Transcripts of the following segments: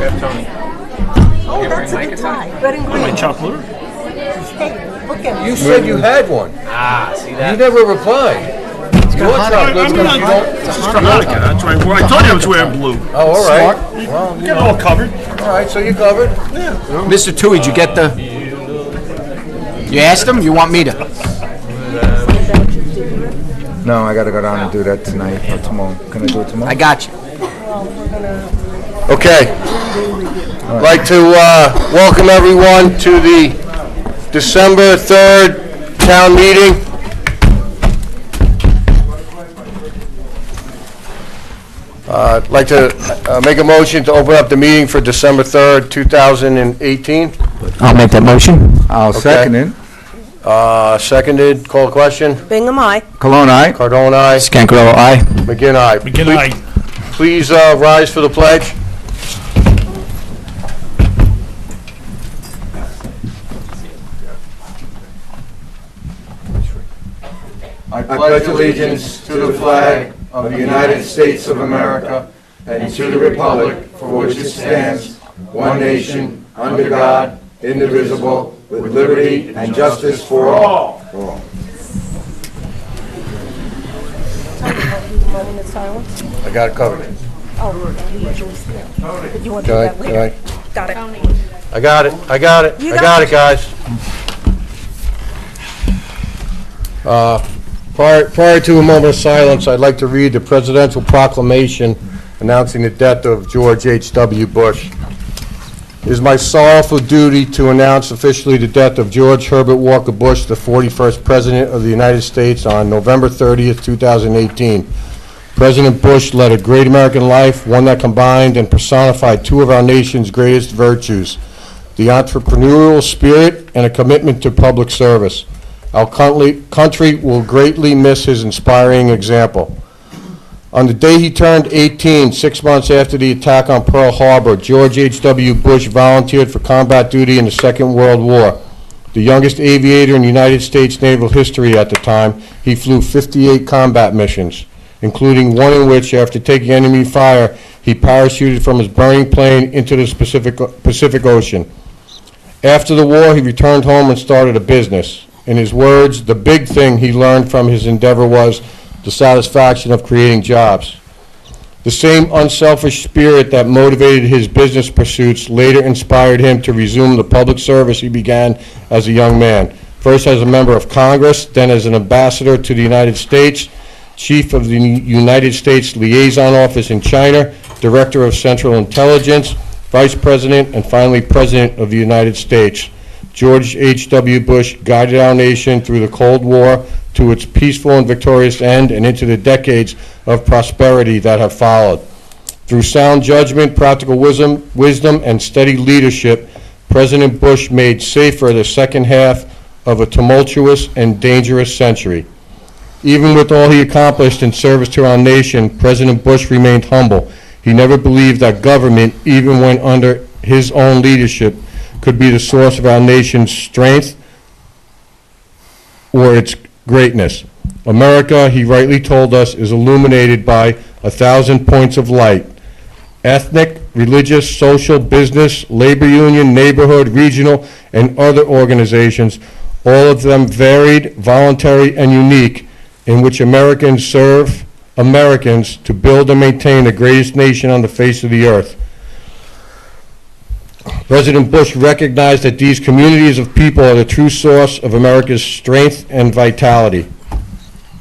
Oh, that's a good tie. Red and green. Chocolate. Hey, look at me. You said you had one. Ah, see that? You never replied. Your chocolate's gonna be It's just Hanukkah. That's right. Well, I told you I was wearing blue. Oh, all right. Well, get it all covered. All right, so you covered. Yeah. Mr. Tui, did you get the... You asked him? You want me to? No, I gotta go down and do that tonight or tomorrow. Can I do it tomorrow? I got you. Okay. I'd like to welcome everyone to the December 3rd town meeting. I'd like to make a motion to open up the meeting for December 3rd, 2018. I'll make that motion. I'll second it. Seconded. Call question. Bingham, aye. Cologne, aye? Cardone, aye. Scankro, aye. McGinn, aye. Begin I. Please rise for the pledge. I pledge allegiance to the flag of the United States of America and to the republic for which it stands, one nation, under God, indivisible, with liberty and justice for all. I got it covered. Oh, we usually steal. But you want to do Okay, that later? okay. Got it. I got it, You I got got it, guys. Prior to a moment of silence, I'd like to read the presidential proclamation announcing the death of George H.W. Bush. It is my sorrowful duty to announce officially the death of George Herbert Walker Bush, the 41st President of the United States, on November 30th, 2018. President Bush led a great American life, one that combined and personified two of our nation's greatest virtues, the entrepreneurial spirit and a commitment to public service. Our country will greatly miss his inspiring example. On the day he turned 18, 6 months after the attack on Pearl Harbor, George H.W. Bush volunteered for combat duty in the Second World War. The youngest aviator in United States naval history at the time, he flew 58 combat missions, including one in which, after taking enemy fire, he parachuted from his burning plane into the Pacific Ocean. After the war, he returned home and started a business. In his words, the big thing he learned from his endeavor was the satisfaction of creating jobs. The same unselfish spirit that motivated his business pursuits later inspired him to resume the public service he began as a young man, first as a member of Congress, then as an ambassador to the United States, chief of the United States Liaison Office in China, director of Central Intelligence, vice president, and finally president of the United States. George H.W. Bush guided our nation through the Cold War to its peaceful and victorious end and into the decades of prosperity that have followed. Through sound judgment, practical wisdom, and steady leadership, President Bush made safer the second half of a tumultuous and dangerous century. Even with all he accomplished in service to our nation, President Bush remained humble. He never believed that government, even when under his own leadership, could be the source of our nation's strength or its greatness. America, he rightly told us, is illuminated by 1,000 points of light. Ethnic, religious, social, business, labor union, neighborhood, regional, and other organizations, all of them varied, voluntary, and unique, in which Americans serve Americans to build and maintain the greatest nation on the face of the earth. President Bush recognized that these communities of people are the true source of America's strength and vitality.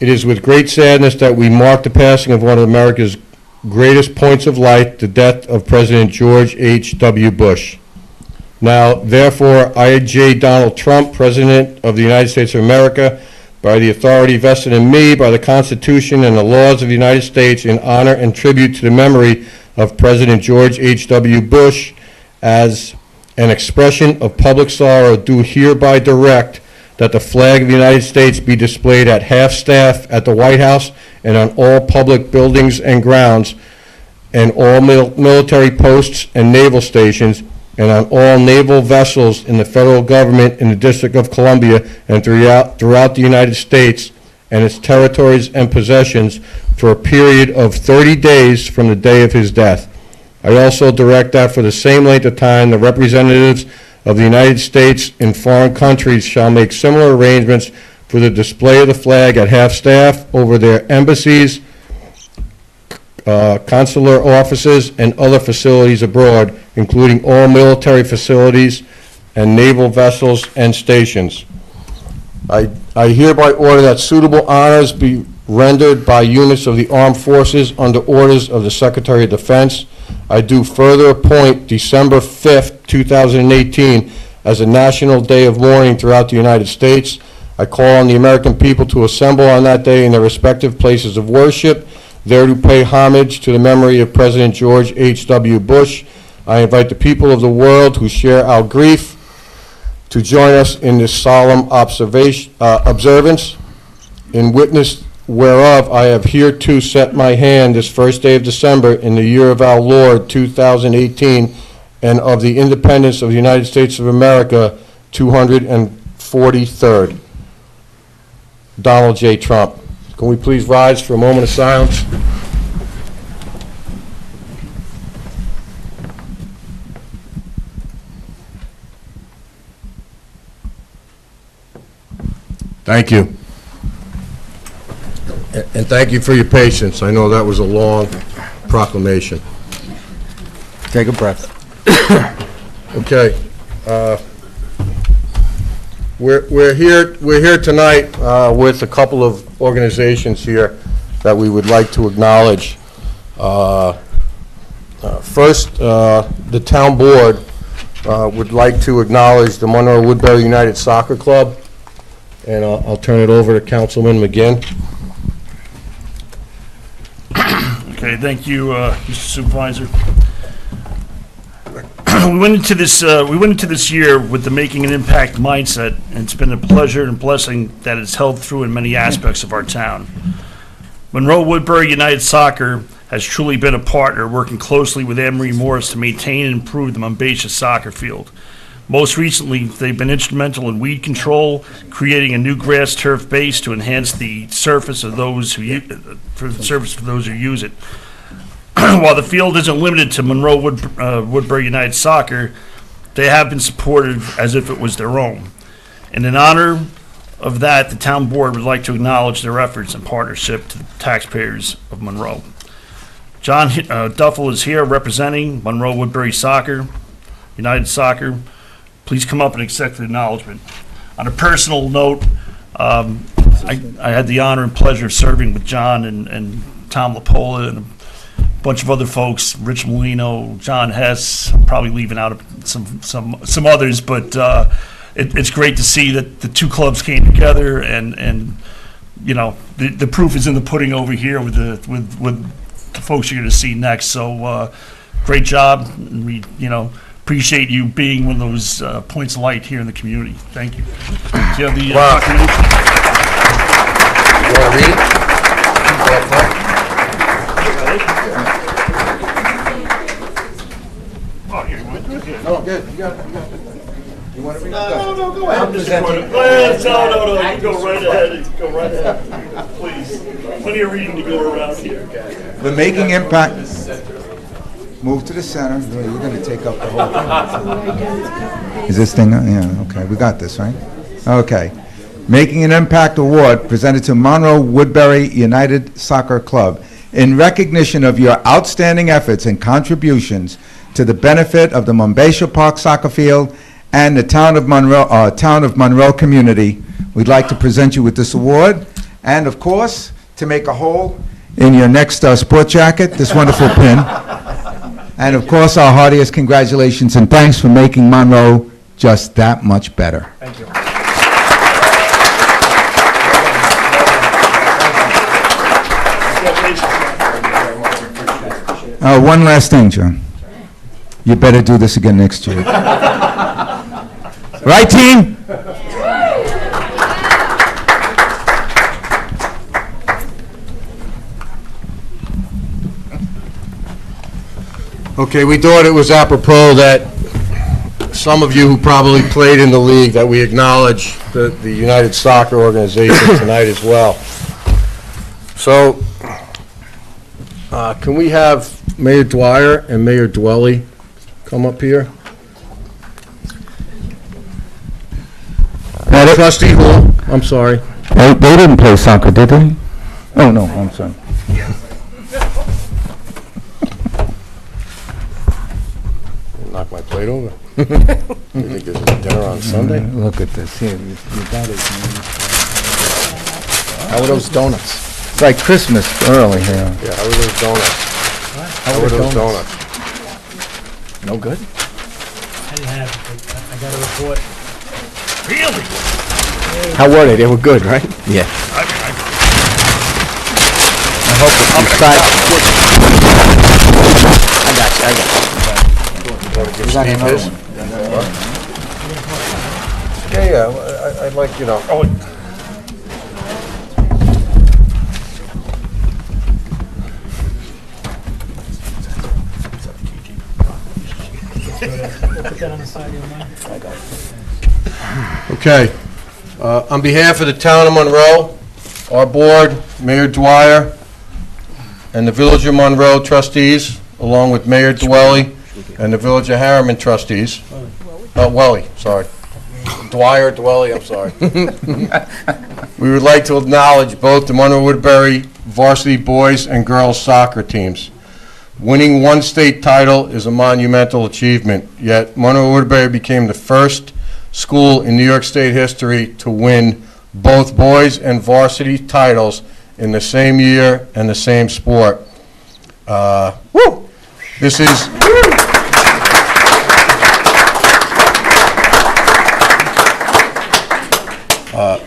It is with great sadness that we mark the passing of one of America's greatest points of light, the death of President George H.W. Bush. Now, therefore, I, J. Donald Trump, President of the United States of America, by the authority vested in me by the Constitution and the laws of the United States, in honor and tribute to the memory of President George H.W. Bush, as an expression of public sorrow, do hereby direct that the flag of the United States be displayed at half-staff at the White House and on all public buildings and grounds, and all military posts and naval stations, and on all naval vessels in the federal government in the District of Columbia and throughout the United States and its territories and possessions for a period of 30 days from the day of his death. I also direct that for the same length of time, the representatives of the United States in foreign countries shall make similar arrangements for the display of the flag at half-staff over their embassies, consular offices, and other facilities abroad, including all military facilities and naval vessels and stations. I hereby order that suitable honors be rendered by units of the armed forces under orders of the Secretary of Defense. I do further appoint December 5th, 2018 as a National Day of Mourning throughout the United States. I call on the American people to assemble on that day in their respective places of worship, there to pay homage to the memory of President George H.W. Bush. I invite the people of the world who share our grief to join us in this solemn observance. In witness whereof I have hereto set my hand this first day of December in the year of our Lord 2018, and of the independence of the United States of America, 243rd. Donald J. Trump. Can we please rise for a moment of silence? Thank you. And thank you for your patience. I know that was a long proclamation. Take a breath. Okay. We're here tonight with a couple of organizations here that we would like to acknowledge. First, the town board would like to acknowledge the Monroe Woodbury United Soccer Club, and I'll turn it over to Councilman McGinn. Okay, thank you, Mr. Supervisor. We went into this year with the making an impact mindset, and it's been a pleasure and blessing that it's held through in many aspects of our town. Monroe Woodbury United Soccer has truly been a partner, working closely with Emery Morris to maintain and improve the Mumbasia soccer field. Most recently, they've been instrumental in weed control, creating a new grass turf base to enhance the surface of those who use it. While the field isn't limited to Monroe Woodbury United Soccer, they have been supported as if it was their own. And in honor of that, the town board would like to acknowledge their efforts and partnership to the taxpayers of Monroe. John Duffel is here representing Monroe Woodbury Soccer, United Soccer. Please come up and accept the acknowledgement. On a personal note, I had the honor and pleasure of serving with John and Tom LaPola and a bunch of other folks, Rich Molino, John Hess. I'm probably leaving out some others, but it's great to see that the two clubs came together, and you know, the proof is in the pudding over here with the folks you're going to see next. So great job, and we appreciate you being one of those points of light here in the community. Thank you. Do you have the proclamation? You want to read it? Oh, here, you want to do it? Here. Oh, good. You got it. You want to read it? No, go ahead. No, you go right ahead. Go right ahead. Please. Plenty of reading to go around here. We're making impact. Move to the center. You're going to take up the whole thing. Is this thing? Yeah, okay. We got this, right? Okay. Making an Impact Award presented to Monroe Woodbury United Soccer Club in recognition of your outstanding efforts and contributions to the benefit of the Mumbasia Park Soccer Field and the town of Monroe community. We'd like to present you with this award, and of course, to make a hole in your next sport jacket, this wonderful pin. And of course, our heartiest congratulations and thanks for making Monroe just that much better. Thank you. One last thing, John. You better do this again next year. Right, team? Okay, we thought it was apropos that some of you who probably played in the league, that we acknowledge the United Soccer Organization tonight as well. So, can we have Mayor Dwyer and Mayor Dwelly come up here? Trustee Hall, I'm sorry. They didn't play soccer, did they? Oh, no, I'm sorry. Knock my plate over. You think this is dinner on Sunday? Look at this, here, you got it. How were those donuts? It's like Christmas early here. Yeah, how were those donuts? How were those donuts? No good? I didn't have it, I got a report. Really? How were they? They were good, right? Yeah. I hope if you try. I got you. You got another one? Yeah, I'd like, Oh, Okay. On behalf of the town of Monroe, our board, Mayor Dwyer, and the Village of Monroe trustees, along with Mayor Dwelly and the Village of Harriman trustees. Welly, sorry. Dwyer, Dwelly, I'm sorry. We would like to acknowledge both the Monroe Woodbury varsity boys and girls soccer teams. Winning one state title is a monumental achievement, yet Monroe Woodbury became the first school in New York State history to win both boys and varsity titles in the same year and the same sport. This is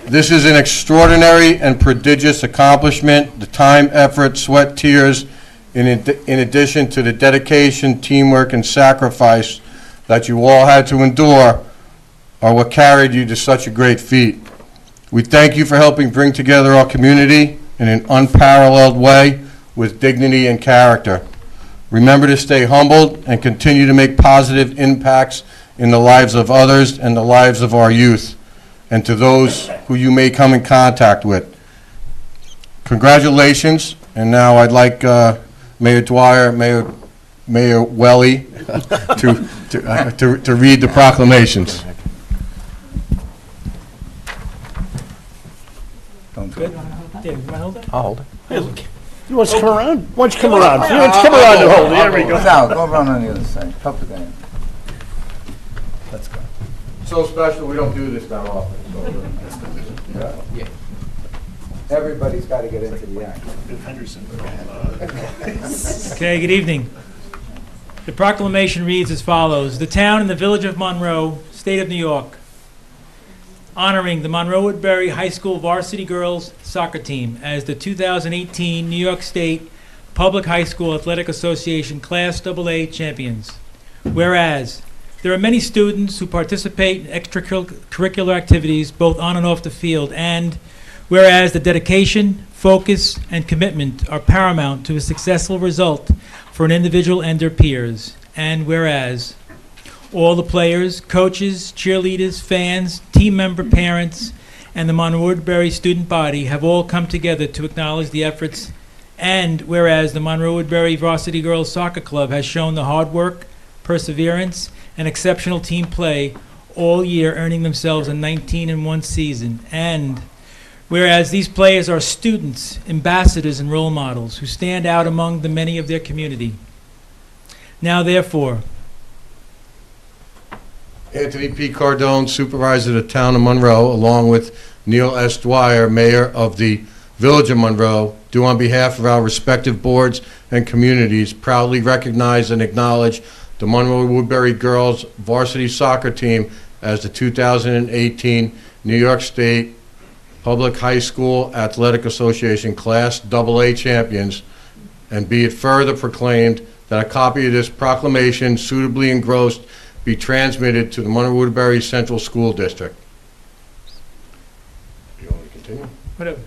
this is an extraordinary and prodigious accomplishment. The time, effort, sweat, tears, in addition to the dedication, teamwork, and sacrifice that you all had to endure, are what carried you to such a great feat. We thank you for helping bring together our community in an unparalleled way with dignity and character. Remember to stay humbled and continue to make positive impacts in the lives of others and the lives of our youth, and to those who you may come in contact with. Congratulations, and now I'd like Mayor Dwyer, Mayor Welly to read the proclamations. I'll hold it. you want to come around? Why don't you come around? You want to come around and hold it, there we go. No, go around on the other side. Help the guy. Let's go. So special, we don't do this that often. Yeah. Everybody's got to get into the act. Okay, good evening. The proclamation reads as follows. The town and the Village of Monroe, State of New York, honoring the Monroe Woodbury High School varsity girls soccer team as the 2018 New York State Public High School Athletic Association Class AA champions. Whereas, there are many students who participate in extracurricular activities both on and off the field, and whereas the dedication, focus, and commitment are paramount to a successful result for an individual and their peers, and whereas all the players, coaches, cheerleaders, fans, team member parents, and the Monroe Woodbury student body have all come together to acknowledge the efforts, and whereas the Monroe Woodbury Varsity Girls Soccer Club has shown the hard work, perseverance, and exceptional team play all year, earning themselves a 19-1 season, and whereas these players are students, ambassadors, and role models who stand out among the many of their community. Now, therefore, Anthony P. Cardone, Supervisor of the Town of Monroe, along with Neil S. Dwyer, Mayor of the Village of Monroe, do on behalf of our respective boards and communities proudly recognize and acknowledge the Monroe Woodbury Girls Varsity Soccer Team as the 2018 New York State Public High School Athletic Association Class AA champions, and be it further proclaimed that a copy of this proclamation suitably engrossed be transmitted to the Monroe Woodbury Central School District. You want me to continue? whatever.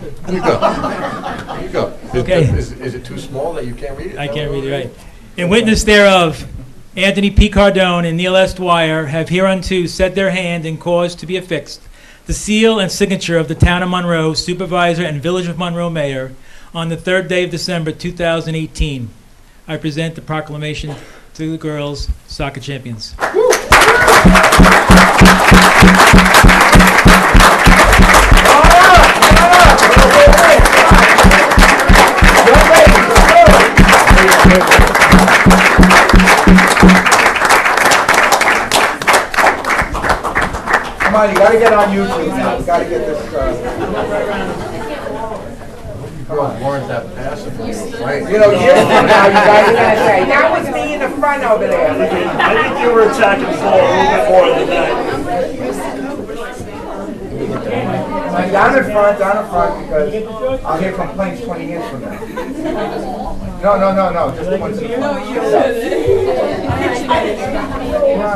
There you go. There you go. Okay. Is it too small that you can't read it? I can't read it right. In witness thereof, Anthony P. Cardone and Neil S. Dwyer have hereunto set their hand and caused to be affixed the seal and signature of the Town of Monroe Supervisor and Village of Monroe Mayor on the 3rd day of December 2018. I present the proclamation to the girls soccer champions. Come on, you gotta get on YouTube now. You gotta get this, come on. Weren't that passive, right? You know, years from now, you guys are gonna say, that was me in the front over there. I think you were attacking Paul a little bit more than that. Down in front, because I'll hear complaints 20 years from now. No, just the ones in the front.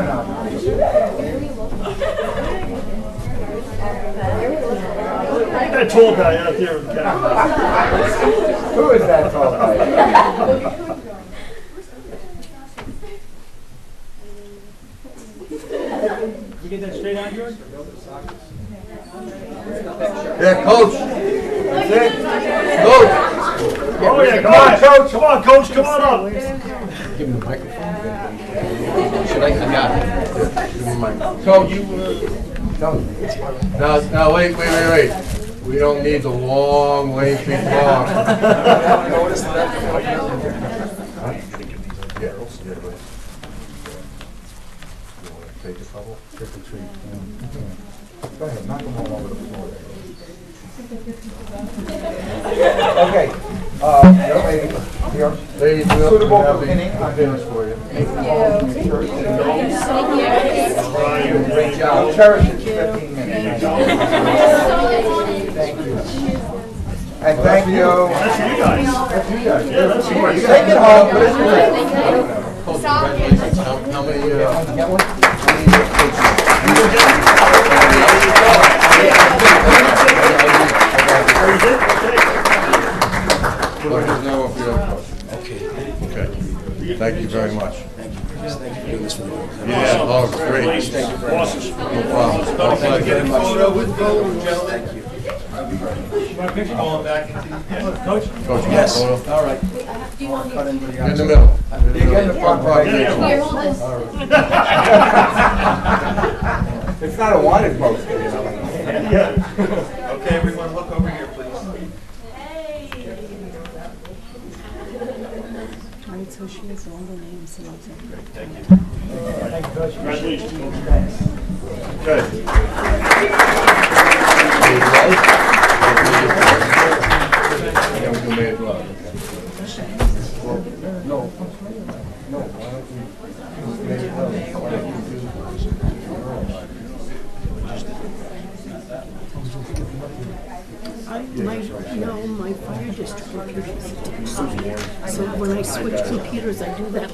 No. That tall guy out there with the camera. Who is that tall guy? You get that straight on, George? Yeah, coach. That's it. Coach. Oh yeah, come on, coach. Come on, coach. Come on up. Give him the microphone. Should I got it. Coach. Now, wait. We don't need the long, lengthy talk. Take the trouble. Go ahead, knock them all over the floor. Okay, young lady, here. Ladies, we Suitable have for the pinning. dinners for you. Great job. Cherish it 15 minutes. Thank you. And thank you. That's you guys. That's you guys. Yeah, that's yours. Take it home, but it's good. Coach, congratulations. How many, Get one? Okay. Thank you very much. Yeah, oh, great. Awesome. No problem. Want a picture? Coach? Coach, yes. All right. In the middle. You get in the front right. It's not a wanted poster, you know. Okay, everyone, look over here, please. Right, so she has all the names and everything. Congratulations. Good. Yeah, we can make it well. My fire district computer is attached to me. So when I switch computers, I do that. I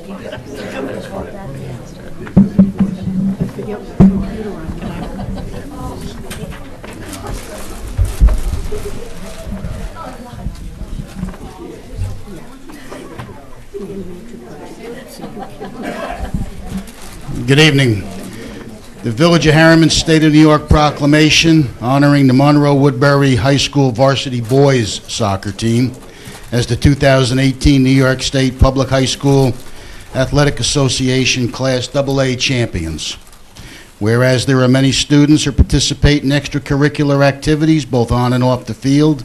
forget what computer I'm on. Good evening. The Village of Harriman State of New York proclamation honoring the Monroe Woodbury High School varsity boys soccer team as the 2018 New York State Public High School Athletic Association Class AA champions. Whereas there are many students who participate in extracurricular activities both on and off the field,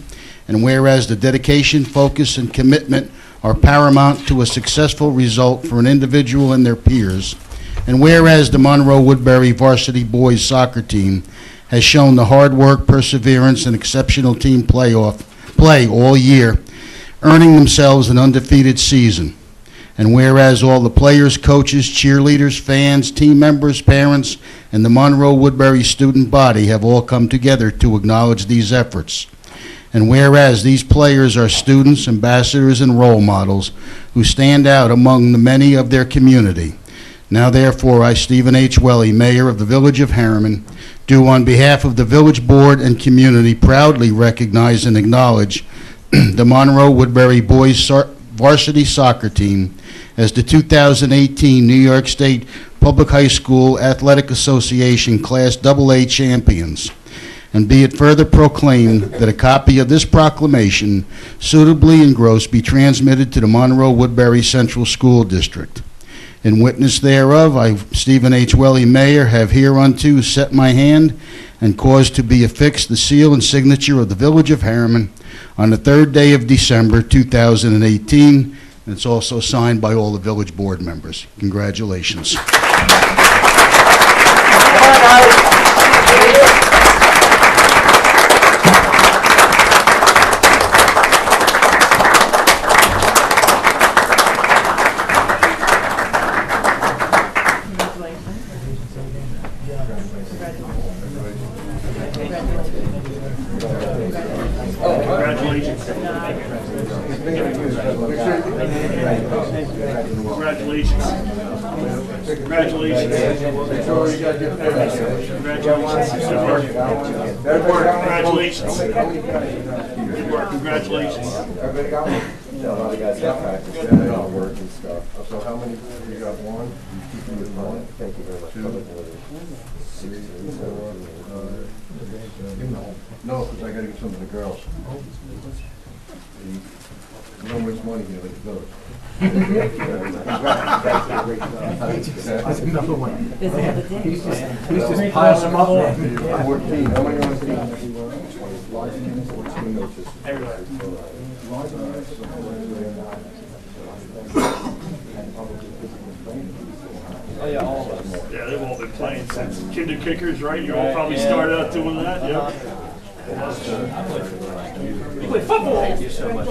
and whereas the dedication, focus, and commitment are paramount to a successful result for an individual and their peers, and whereas the Monroe Woodbury varsity boys soccer team has shown the hard work, perseverance, and exceptional team play all year, earning themselves an undefeated season. And whereas all the players, coaches, cheerleaders, fans, team members, parents, and the Monroe Woodbury student body have all come together to acknowledge these efforts. And whereas these players are students, ambassadors, and role models who stand out among the many of their community. Now therefore, I, Stephen H. Welly, Mayor of the Village of Harriman, do on behalf of the Village Board and community proudly recognize and acknowledge the Monroe Woodbury Boys Varsity Soccer Team as the 2018 New York State Public High School Athletic Association Class AA champions. and be it further proclaimed that a copy of this proclamation suitably engrossed be transmitted to the Monroe Woodbury Central School District. In witness thereof, I, Stephen H. Welly, Mayor, have hereunto set my hand and caused to be affixed the seal and signature of the Village of Harriman on the 3rd day of December 2018, and it's also signed by all the village board members. Congratulations. Congratulations. Congratulations. Congratulations. Good work. Congratulations. Good work. Congratulations. Everybody got one? Yeah, a lot of guys have practice, work and stuff. So how many, you got one? Thank you very much. 2, 3, 4, no, because I gotta give some to the girls. No much money here, like the village. That's another one. He's just piles them up. 14, how many on the team? 14 notes. Oh, yeah, all of us. Yeah, they've all been playing since kinder kickers, right? You all probably started out doing that, yeah? You play football. Thank you so much.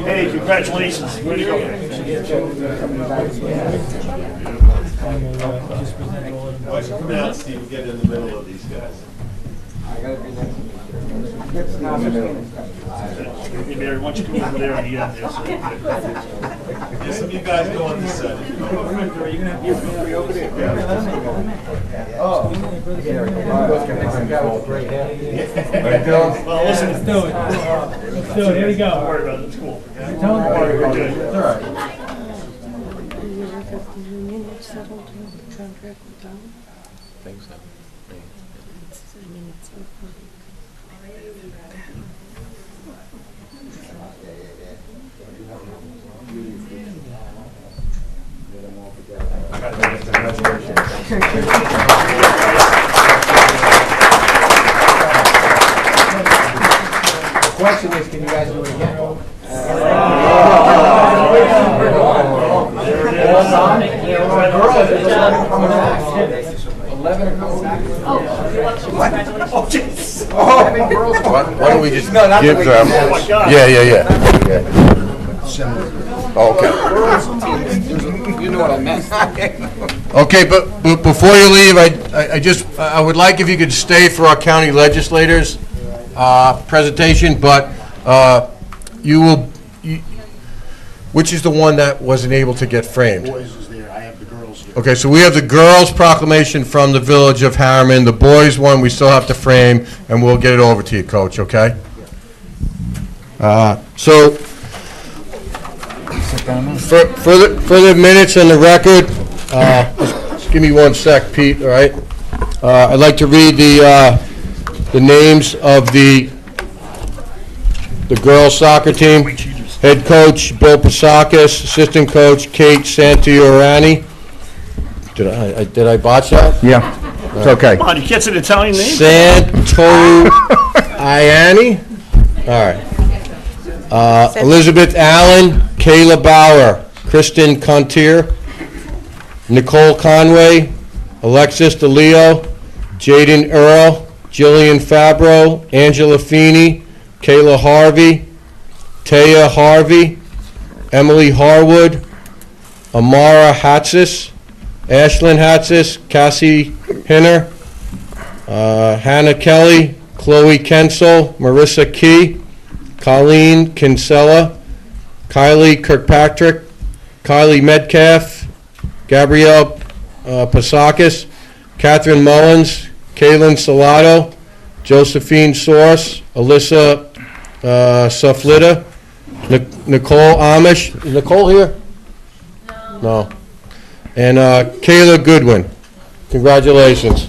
Hey, congratulations. Way to go. Come out, Steve, get in the middle of these guys. Hey, Mary, why don't you come over there and yeah, there's There's some of you guys go on this side. Well, listen, Let's do it. Let's do it. Here we go. don't worry about it. It's cool. Tell them. We're good. All right. The question is, can you guys do it again? Why don't we just give them? Oh, my God. Yeah. Oh, okay. You know what I meant. Okay, but before you leave, I would like if you could stay for our county legislators' presentation, but which is the one that wasn't able to get framed? Boys is there, I have the girls here. Okay, so we have the girls' proclamation from the Village of Harriman. The boys' one we still have to frame, and we'll get it over to you, Coach, okay? So, for the minutes and the record, just give me 1 sec, Pete, all right? I'd like to read the names of the girls' soccer team. Head coach, Bill Pasakis. Assistant coach, Kate Santiorani. Did I botch that? Yeah, it's okay. Come on, you can't say the Italian name? Santoianni? All right. Elizabeth Allen, Kayla Bauer, Kristen Contier, Nicole Conway, Alexis DeLeo, Jaden Earl, Jillian Fabro, Angela Feeney, Kayla Harvey, Taya Harvey, Emily Harwood, Amara Hatsis, Ashlyn Hatsis, Cassie Hinner, Hannah Kelly, Chloe Kensel, Marissa Key, Colleen Kinsella, Kylie Kirkpatrick, Kylie Metcalf, Gabrielle Pasakis, Catherine Mullins, Kaylin Salato, Josephine Source, Alyssa Suflita, Nicole Amish. Is Nicole here? No. And Kayla Goodwin. Congratulations.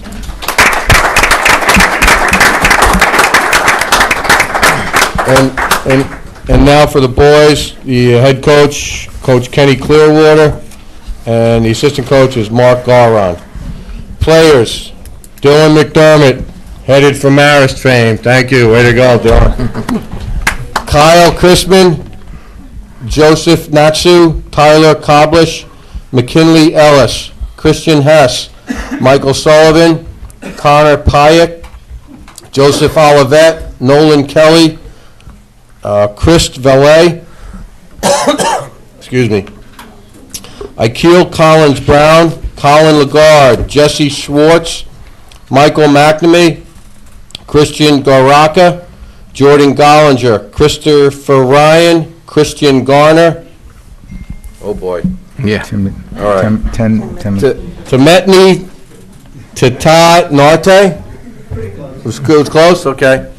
And now for the boys, the head coach, Coach Kenny Clearwater, and the assistant coach is Mark Garon. Players, Dylan McDermott, headed for Marist fame. Thank you. Way to go, Dylan. Kyle Chrisman, Joseph Natsu, Tyler Koblish, McKinley Ellis, Christian Hess, Michael Sullivan, Connor Pyatt, Joseph Olivet, Nolan Kelly, Chris Valet, excuse me, Akeel Collins Brown, Colin Lagarde, Jesse Schwartz, Michael McNamee, Christian Garaka, Jordan Gollinger, Christopher Ryan, Christian Garner. Oh boy. Yeah. All right. Ten. Tametni Tata Narte. It was close? Okay.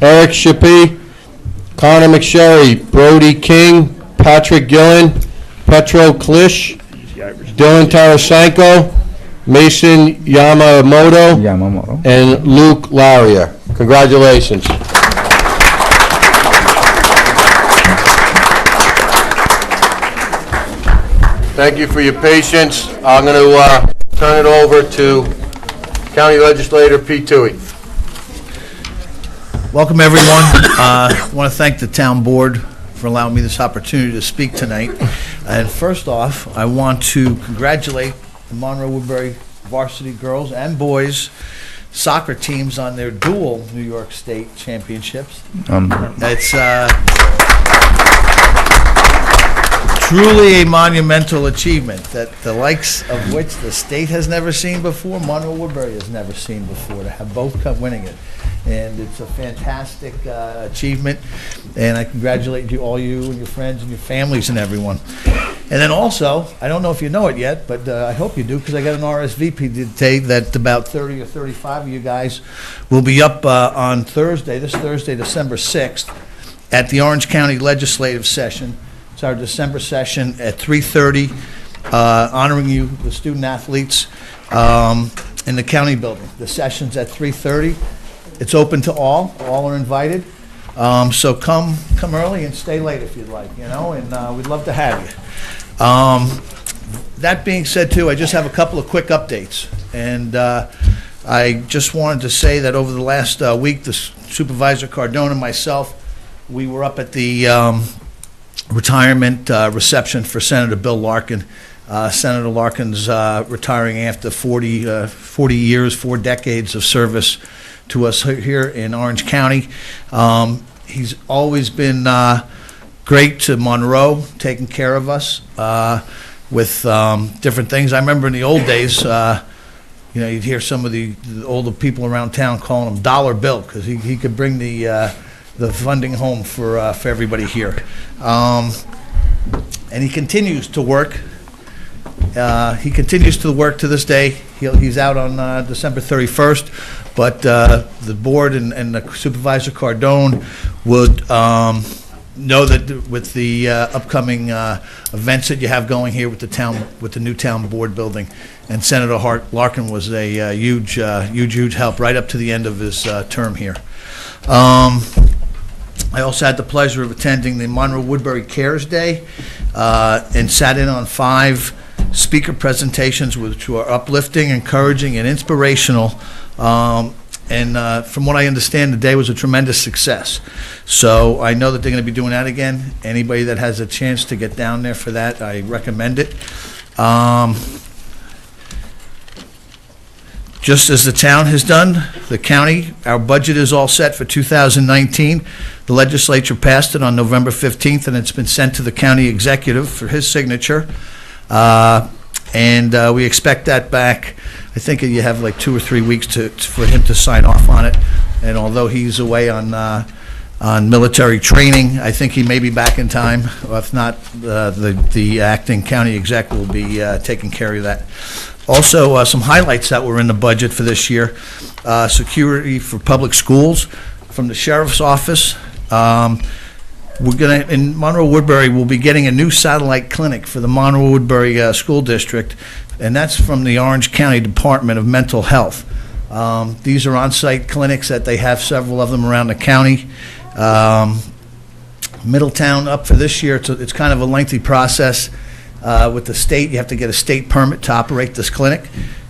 Eric Shippey, Connor McSherry, Brody King, Patrick Gillen, Petro Klish, Dylan Tarasenko, Mason Yamamoto, and Luke Laria. Congratulations. Thank you for your patience. I'm going to turn it over to County Legislator Pete Toohey. Welcome, everyone. I want to thank the town board for allowing me this opportunity to speak tonight. And first off, I want to congratulate the Monroe Woodbury varsity girls and boys soccer teams on their dual New York State championships. It's truly a monumental achievement that the likes of which the state has never seen before, Monroe Woodbury has never seen before, to have both come winning it. And it's a fantastic achievement, and I congratulate you, all you and your friends and your families and everyone. And then also, I don't know if you know it yet, but I hope you do, because I got an RSVP today that about 30 or 35 of you guys will be up on Thursday, this Thursday, December 6th, at the Orange County Legislative Session. It's our December session at 3:30, honoring you, the student athletes, in the county building. The session's at 3:30. It's open to all. All are invited. So come early and stay late if you'd like, and we'd love to have you. That being said, too, I just have a couple of quick updates. And I just wanted to say that over the last week, the Supervisor Cardone and myself, we were up at the retirement reception for Senator Bill Larkin. Senator Larkin's retiring after 40 years, 4 decades of service to us here in Orange County. He's always been great to Monroe, taking care of us with different things. I remember in the old days, you'd hear some of the older people around town calling him Dollar Bill, because he could bring the funding home for everybody here. And he continues to work. He continues to work to this day. He's out on December 31st, but the board and the Supervisor Cardone would know that with the upcoming events that you have going here with the new town board building, and Senator Larkin was a huge help right up to the end of his term here. I also had the pleasure of attending the Monroe Woodbury Cares Day and sat in on 5 speaker presentations which were uplifting, encouraging, and inspirational. And from what I understand, the day was a tremendous success. So I know that they're going to be doing that again. Anybody that has a chance to get down there for that, I recommend it. Just as the town has done, the county, our budget is all set for 2019. The legislature passed it on November 15th, and it's been sent to the county executive for his signature. And we expect that back. I think you have like 2 or 3 weeks for him to sign off on it. And although he's away on military training, I think he may be back in time. If not, the acting county exec will be taking care of that. Also, some highlights that were in the budget for this year: security for public schools from the sheriff's office. We're going to, in Monroe Woodbury, we'll be getting a new satellite clinic for the Monroe Woodbury School District, and that's from the Orange County Department of Mental Health. These are on-site clinics that they have several of them around the county. Middletown up for this year, it's kind of a lengthy process with the state. You have to get a state permit to operate this clinic,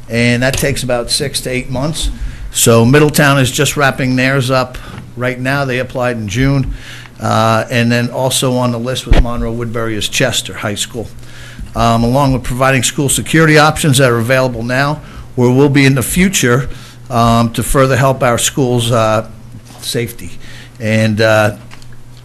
and that takes about 6 to 8 months. So Middletown is just wrapping theirs up right now. They applied in June. And then also on the list with Monroe Woodbury is Chester High School. Along with providing school security options that are available now, or will be in the future, to further help our schools' safety. And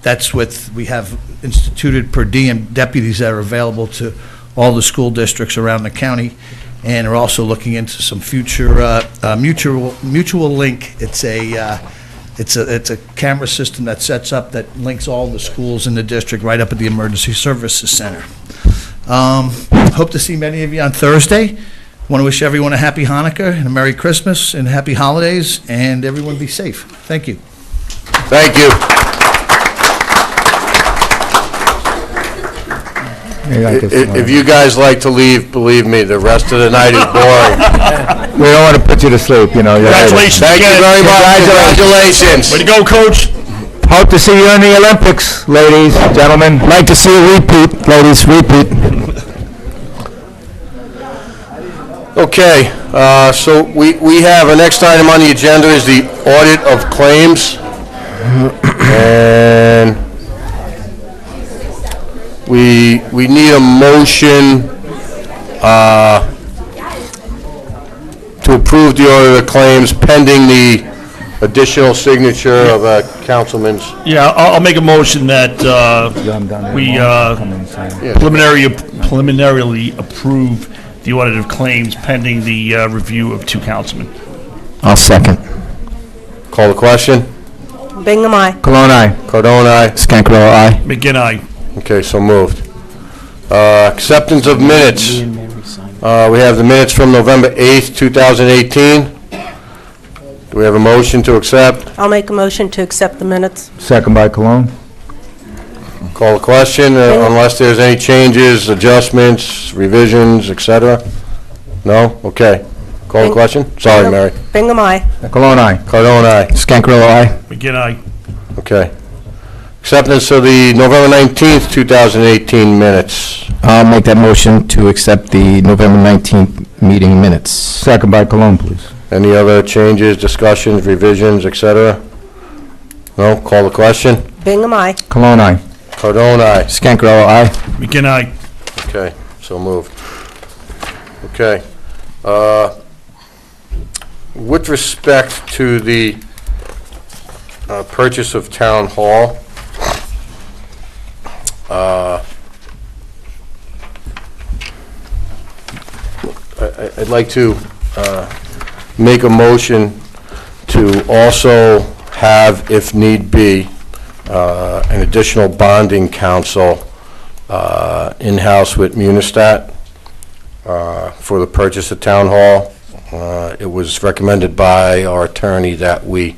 that's we have instituted per diem deputies that are available to all the school districts around the county, and are also looking into some future mutual link. It's a camera system that sets up that links all the schools in the district right up at the Emergency Services Center. Hope to see many of you on Thursday. Want to wish everyone a happy Hanukkah and a Merry Christmas and happy holidays, and everyone be safe. Thank you. Thank you. If you guys like to leave, believe me, the rest of the night is boring. We don't want to put you to sleep, you know. Congratulations Thank you again. very much. Congratulations. Way to go, Coach. Hope to see you in the Olympics, ladies, gentlemen. Like to see a repeat, ladies, repeat. Okay, so we have, our next item on the agenda is the audit of claims. And we need a motion to approve the audit of claims pending the additional signature of a councilman's. Yeah, I'll make a motion that we preliminarily approve the audit of claims pending the review of 2 councilmen. I'll second. Call the question. Bingham, aye. Cologne, aye. Cardone, aye. Scancrow, aye. McGinn, aye. Okay, so moved. Acceptance of minutes. We have the minutes from November 8th, 2018. Do we have a motion to accept? I'll make a motion to accept the minutes. Second by Cologne. Call the question, unless there's any changes, adjustments, revisions, etc. No? Okay. Call the question? Sorry, Mary. Bingham, aye. Cologne, aye. Cardone, aye. Scancrow, aye. McGinn, aye. Okay. Acceptance of the November 19th, 2018 minutes. I'll make that motion to accept the November 19th meeting minutes. Second by Cologne, please. Any other changes, discussions, revisions, etc.? No? Call the question? Bingham, aye. Cologne, aye. Cardone, aye. Scancrow, aye. McGinn, aye. Okay, so moved. Okay. With respect to the purchase of Town Hall, I'd like to make a motion to also have, if need be, an additional bonding counsel in-house with Munistat for the purchase of Town Hall. It was recommended by our attorney that we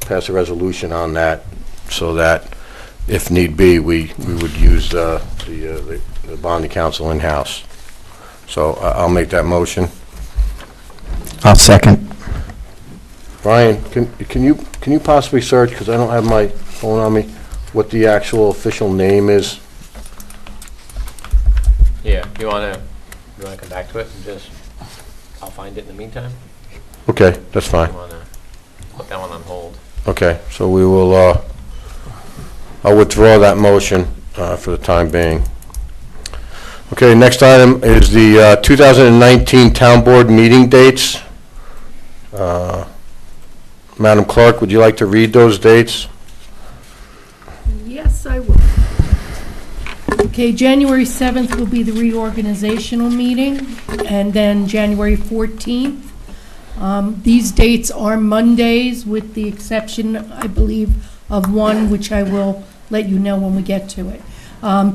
pass a resolution on that, so that if need be, we would use the bonding counsel in-house. So I'll make that motion. I'll second. Brian, can you possibly search, because I don't have my phone on me, what the actual official name is? Yeah, you wanna come back to it and just, I'll find it in the meantime? Okay, that's fine. You wanna put that one on hold? Okay, so we will, I'll withdraw that motion for the time being. Okay, next item is the 2019 Town Board meeting dates. Madam Clerk, would you like to read those dates? Yes, I will. Okay, January 7th will be the reorganizational meeting, and then January 14th. These dates are Mondays, with the exception, I believe, of one, which I will let you know when we get to it.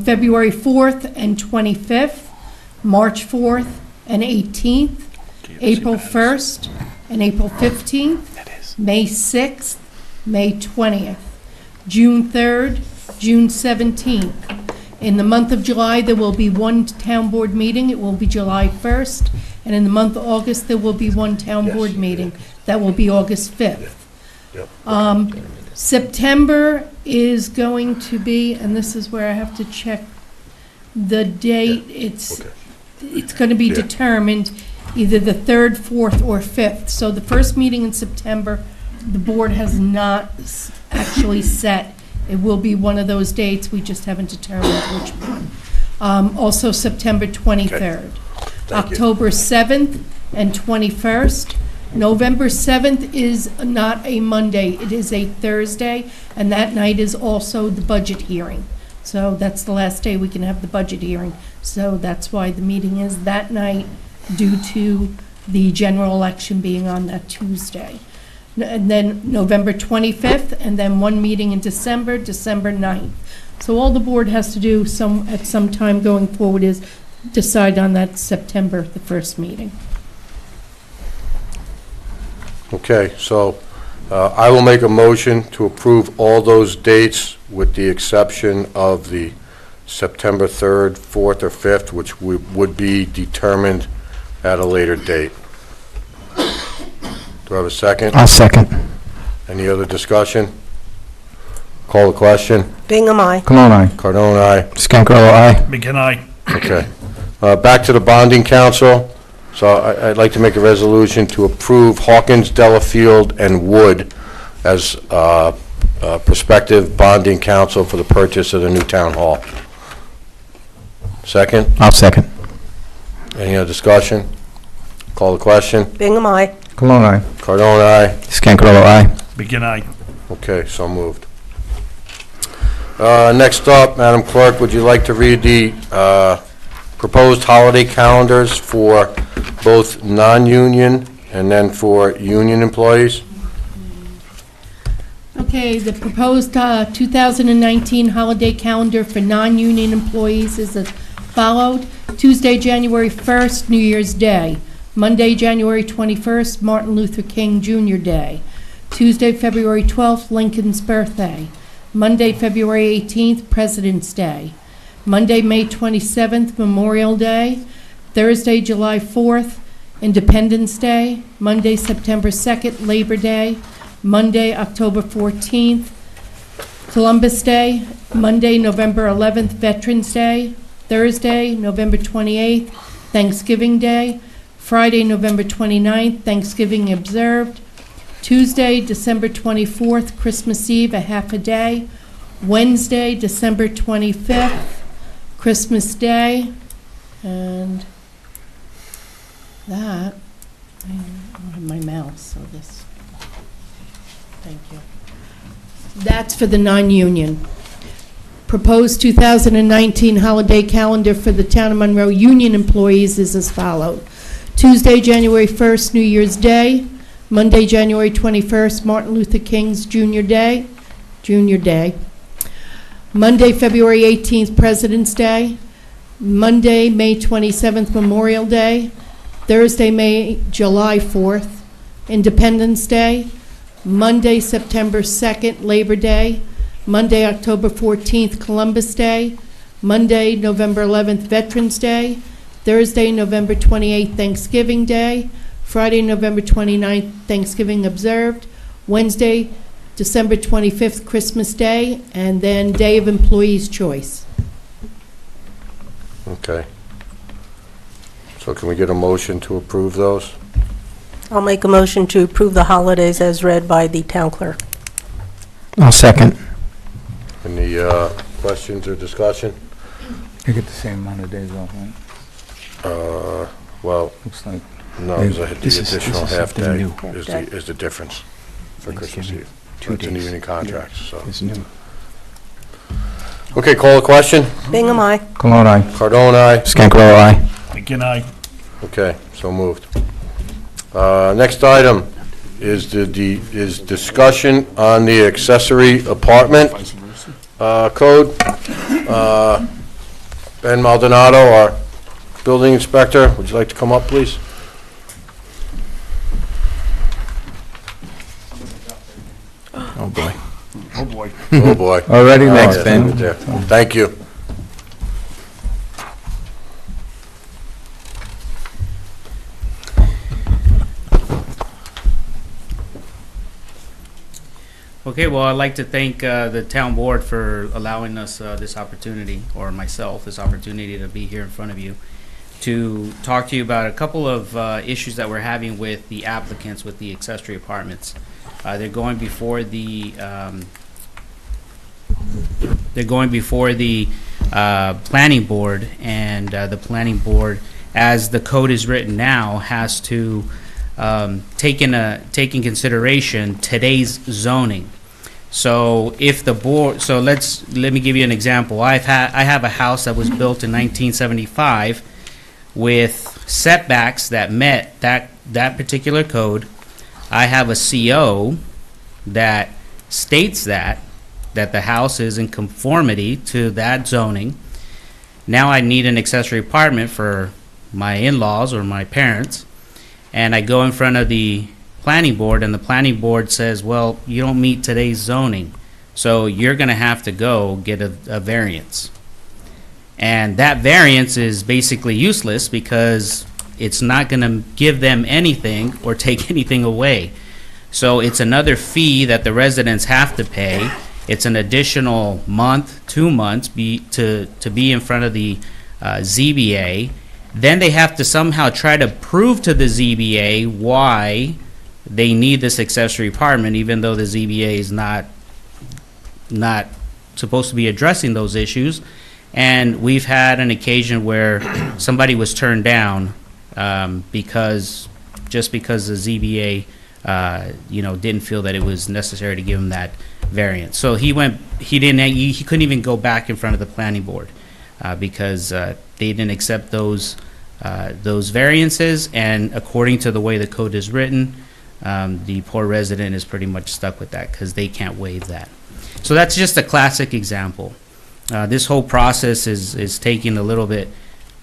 February 4th and 25th, March 4th and 18th, April 1st and April 15th, May 6th, May 20th, June 3rd, June 17th. In the month of July, there will be one town board meeting. It will be July 1st. And in the month of August, there will be one town board meeting. That will be August 5th. September is going to be, and this is where I have to check the date. It's going to be determined either the 3rd, 4th, or 5th. So the first meeting in September, the board has not actually set. It will be one of those dates. We just haven't determined which one. Also September 23rd. October 7th and 21st. November 7th is not a Monday, it is a Thursday, and that night is also the budget hearing. So that's the last day we can have the budget hearing. So that's why the meeting is that night, due to the general election being on that Tuesday. And then November 25th, and then one meeting in December, December 9th. So all the board has to do at some time going forward is decide on that September, the first meeting. Okay, so I will make a motion to approve all those dates with the exception of the September 3rd, 4th, or 5th, which would be determined at a later date. Do I have a second? I'll second. Any other discussion? Call the question. Bingham, aye. Cologne, aye. Cardone, aye. Scancarello, aye. Begin I. Okay. Back to the bonding council. So I'd like to make a resolution to approve Hawkins, Delafield, and Wood as prospective bonding council for the purchase of the new town hall. Second? I'll second. Any other discussion? Call the question. Bingham, aye. Cologne, aye. Cardone, aye. Scancarello, aye. Begin I. Okay, so moved. Next up, Madam Clerk, would you like to read the proposed holiday calendars for both non-union and then for union employees? Okay, the proposed 2019 holiday calendar for non-union employees is as followed. Tuesday, January 1st, New Year's Day. Monday, January 21st, Martin Luther King Jr. Day. Tuesday, February 12th, Lincoln's birthday. Monday, February 18th, President's Day. Monday, May 27th, Memorial Day. Thursday, July 4th, Independence Day. Monday, September 2nd, Labor Day. Monday, October 14th, Columbus Day. Monday, November 11th, Veterans Day. Thursday, November 28th, Thanksgiving Day. Friday, November 29th, Thanksgiving observed. Tuesday, December 24th, Christmas Eve, a half a day. Wednesday, December 25th, Christmas Day. And that, I don't have my mouse, so this, thank you. That's for the non-union. Proposed 2019 holiday calendar for the Town of Monroe union employees is as follows. Tuesday, January 1st, New Year's Day. Monday, January 21st, Martin Luther King's Jr. Day. Monday, February 18th, President's Day. Monday, May 27th, Memorial Day. Thursday, July 4th, Independence Day. Monday, September 2nd, Labor Day. Monday, October 14th, Columbus Day. Monday, November 11th, Veterans Day. Thursday, November 28th, Thanksgiving Day. Friday, November 29th, Thanksgiving observed. Wednesday, December 25th, Christmas Day, and then Day of Employees' Choice. Okay. So can we get a motion to approve those? I'll make a motion to approve the holidays as read by the town clerk. I'll second. Any questions or discussion? You get the same amount of days off, right? Well, Looks like. no, the additional half-day is the difference for Christmas Eve. It's an evening contract, so. It's new. Okay, call the question. Bingham, aye. Cologne, aye. Cardone, aye. Scancarello, aye. Begin I. Okay, so moved. Next item is is discussion on the accessory apartment code. Ben Maldonado, our building inspector, would you like to come up, please? Oh, boy. Oh, boy. Oh, boy. Already next, yes, Ben. right there. Thank you. Okay, well, I'd like to thank the town board for allowing us this opportunity, or myself, this opportunity to be here in front of you to talk to you about a couple of issues that we're having with the applicants with the accessory apartments. They're going before the planning board, and the planning board, as the code is written now, has to take in consideration today's zoning. So if the board, so let me give you an example. I have a house that was built in 1975 with setbacks that met that particular code. I have a CO that states that the house is in conformity to that zoning. Now I need an accessory apartment for my in-laws or my parents, and I go in front of the planning board, and the planning board says, well, you don't meet today's zoning, so you're going to have to go get a variance. And that variance is basically useless because it's not going to give them anything or take anything away. So it's another fee that the residents have to pay. It's an additional month, 2 months to be in front of the ZBA. Then they have to somehow try to prove to the ZBA why they need this accessory apartment, even though the ZBA is not supposed to be addressing those issues. And we've had an occasion where somebody was turned down because the ZBA didn't feel that it was necessary to give him that variance. So he couldn't even go back in front of the planning board because they didn't accept those variances, and according to the way the code is written, the poor resident is pretty much stuck with that because they can't waive that. So that's just a classic example. This whole process is taking a little bit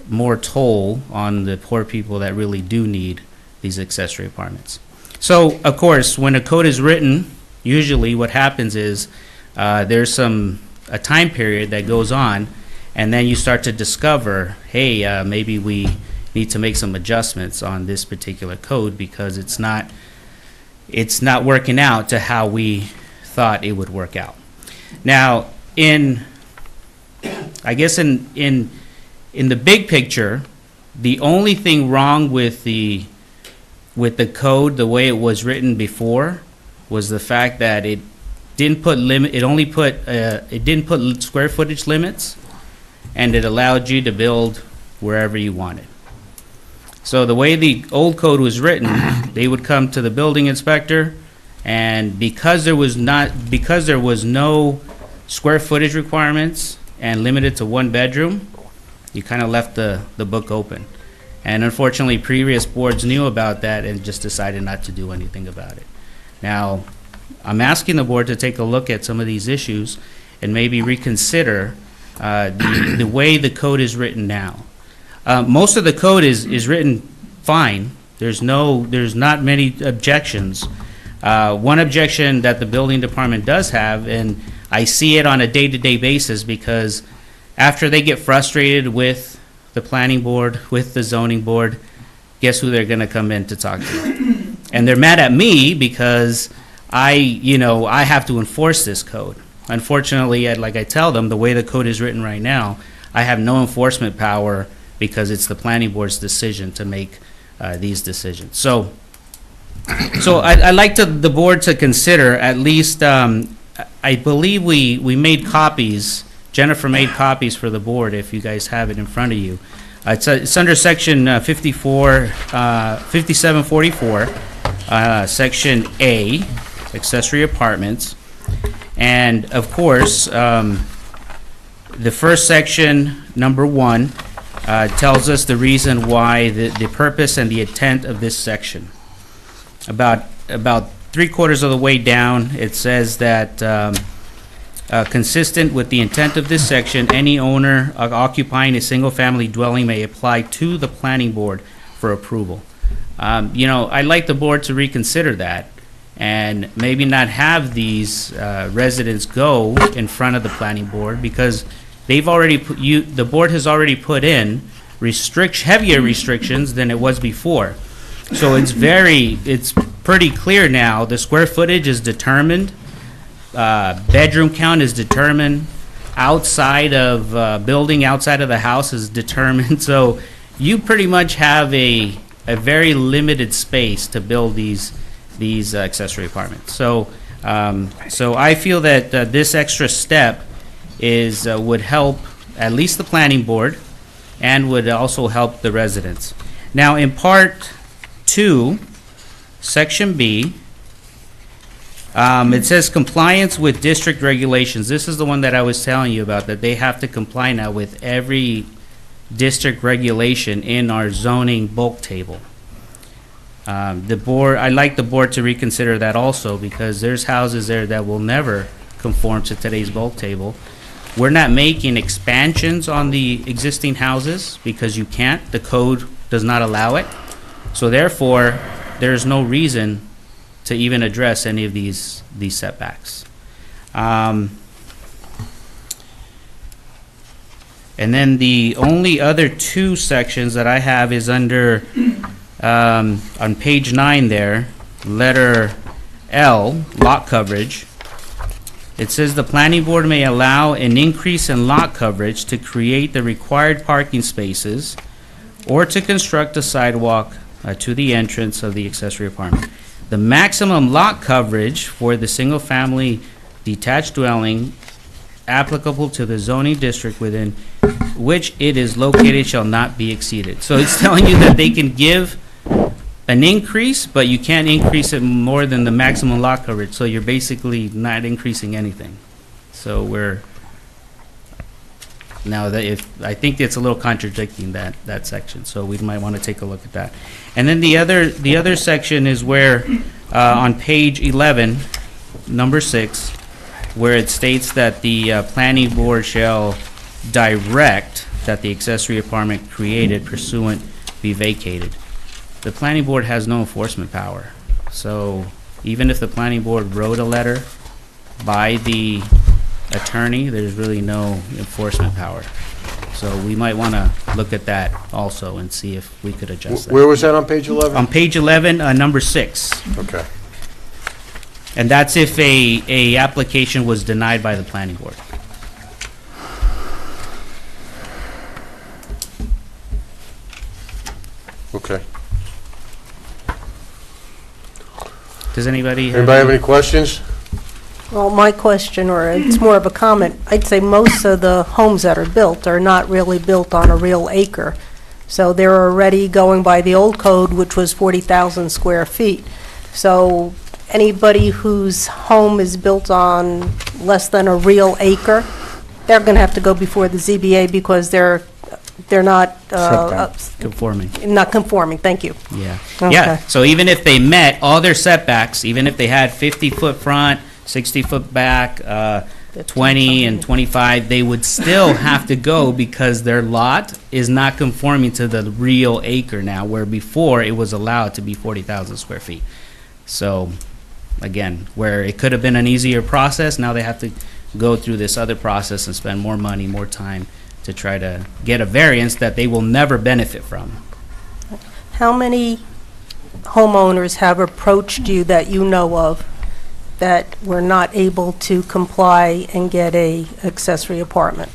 more toll on the poor people that really do need these accessory apartments. So, of course, when a code is written, usually what happens is there's a time period that goes on, and then you start to discover, hey, maybe we need to make some adjustments on this particular code because it's not working out to how we thought it would work out. Now, in the big picture, the only thing wrong with the code, the way it was written before, was the fact that it didn't put square footage limits, and it allowed you to build wherever you wanted. So the way the old code was written, they would come to the building inspector, and because there was no square footage requirements and limited to 1 bedroom, you kind of left the book open. And unfortunately, previous boards knew about that and just decided not to do anything about it. Now, I'm asking the board to take a look at some of these issues and maybe reconsider the way the code is written now. Most of the code is written fine. There's not many objections. One objection that the building department does have, and I see it on a day-to-day basis, because after they get frustrated with the planning board, with the zoning board, guess who they're going to come in to talk to? And they're mad at me because I have to enforce this code. Unfortunately, like I tell them, the way the code is written right now, I have no enforcement power because it's the planning board's decision to make these decisions. So I'd like the board to consider at least, I believe we made copies. Jennifer made copies for the board, if you guys have it in front of you. It's under section 5744, section A, accessory apartments. And of course, the first section, number 1, tells us the reason why, the purpose and the intent of this section. About 3/4 of the way down, it says that consistent with the intent of this section, any owner occupying a single-family dwelling may apply to the planning board for approval. I'd like the board to reconsider that and maybe not have these residents go in front of the planning board, because they've already the board has already put in heavier restrictions than it was before. So it's pretty clear now. The square footage is determined. bedroom count is determined. Outside of building, outside of the house is determined. So you pretty much have a very limited space to build these accessory apartments. So so I feel that this extra step would help at least the planning board and would also help the residents. Now, in part 2, section B, it says compliance with district regulations. This is the one that I was telling you about, that they have to comply now with every district regulation in our zoning bulk table. I'd like the board to reconsider that also, because there's houses there that will never conform to today's bulk table. We're not making expansions on the existing houses because you can't. The code does not allow it. So therefore, there's no reason to even address any of these setbacks. And then the only other 2 sections that I have is under, on page 9 there, letter L, lot coverage. It says the planning board may allow an increase in lot coverage to create the required parking spaces or to construct a sidewalk to the entrance of the accessory apartment. The maximum lot coverage for the single-family detached dwelling applicable to the zoning district within which it is located shall not be exceeded. So it's telling you that they can give an increase, but you can't increase it more than the maximum lot coverage. So you're basically not increasing anything. So I think it's a little contradicting that section. So we might want to take a look at that. And then the other section is where on page 11, number 6, where it states that the planning board shall direct that the accessory apartment created pursuant be vacated. The planning board has no enforcement power. So even if the planning board wrote a letter by the attorney, there's really no enforcement power. So we might want to look at that also and see if we could adjust that. Where was that on page 11? On page 11, number 6. Okay. And that's if a application was denied by the planning board. Okay. Does anybody have any questions? Well, my question, or it's more of a comment, I'd say most of the homes that are built are not really built on a real acre. So they're already going by the old code, which was 40,000 square feet. So anybody whose home is built on less than a real acre, they're going to have to go before the ZBA because they're not conforming. Not conforming, thank you. Yeah. Okay. Yeah. So even if they met all their setbacks, even if they had 50-foot front, 60-foot back, 20 and 25, they would still have to go because their lot is not conforming to the real acre now, where before it was allowed to be 40,000 square feet. So again, where it could have been an easier process, now they have to go through this other process and spend more money, more time to try to get a variance that they will never benefit from. How many homeowners have approached you that you know of that were not able to comply and get a accessory apartment?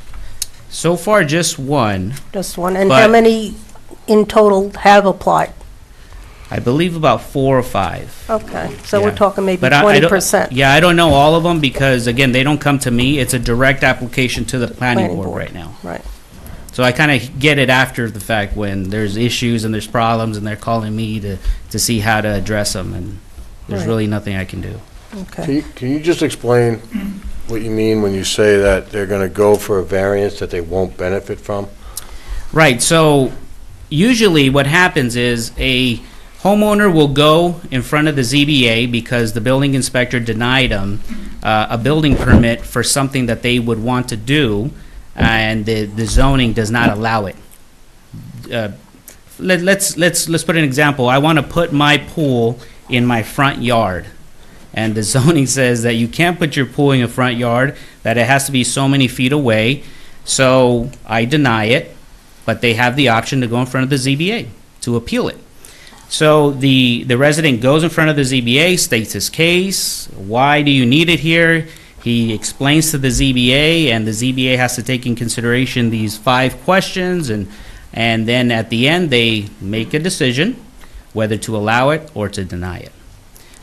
So far, just one. Just one. And how many in total have applied? I believe about 4 or 5. Okay, so we're Yeah. talking maybe But 20%. Yeah, I don't know all of them because, again, they don't come to me. It's a direct application to the planning board right now. Right. So I kind of get it after the fact when there's issues and there's problems and they're calling me to see how to address them, and there's Right. really nothing I can do. Okay. Can you just explain what you mean when you say that they're going to go for a variance that they won't benefit from? Right, so usually what happens is a homeowner will go in front of the ZBA because the building inspector denied them a building permit for something that they would want to do, and the zoning does not allow it. Let's put an example. I want to put my pool in my front yard, and the zoning says that you can't put your pool in your front yard, that it has to be so many feet away. So I deny it, but they have the option to go in front of the ZBA to appeal it. So the resident goes in front of the ZBA, states his case. Why do you need it here? He explains to the ZBA, and the ZBA has to take in consideration these 5 questions, and then at the end, they make a decision whether to allow it or to deny it.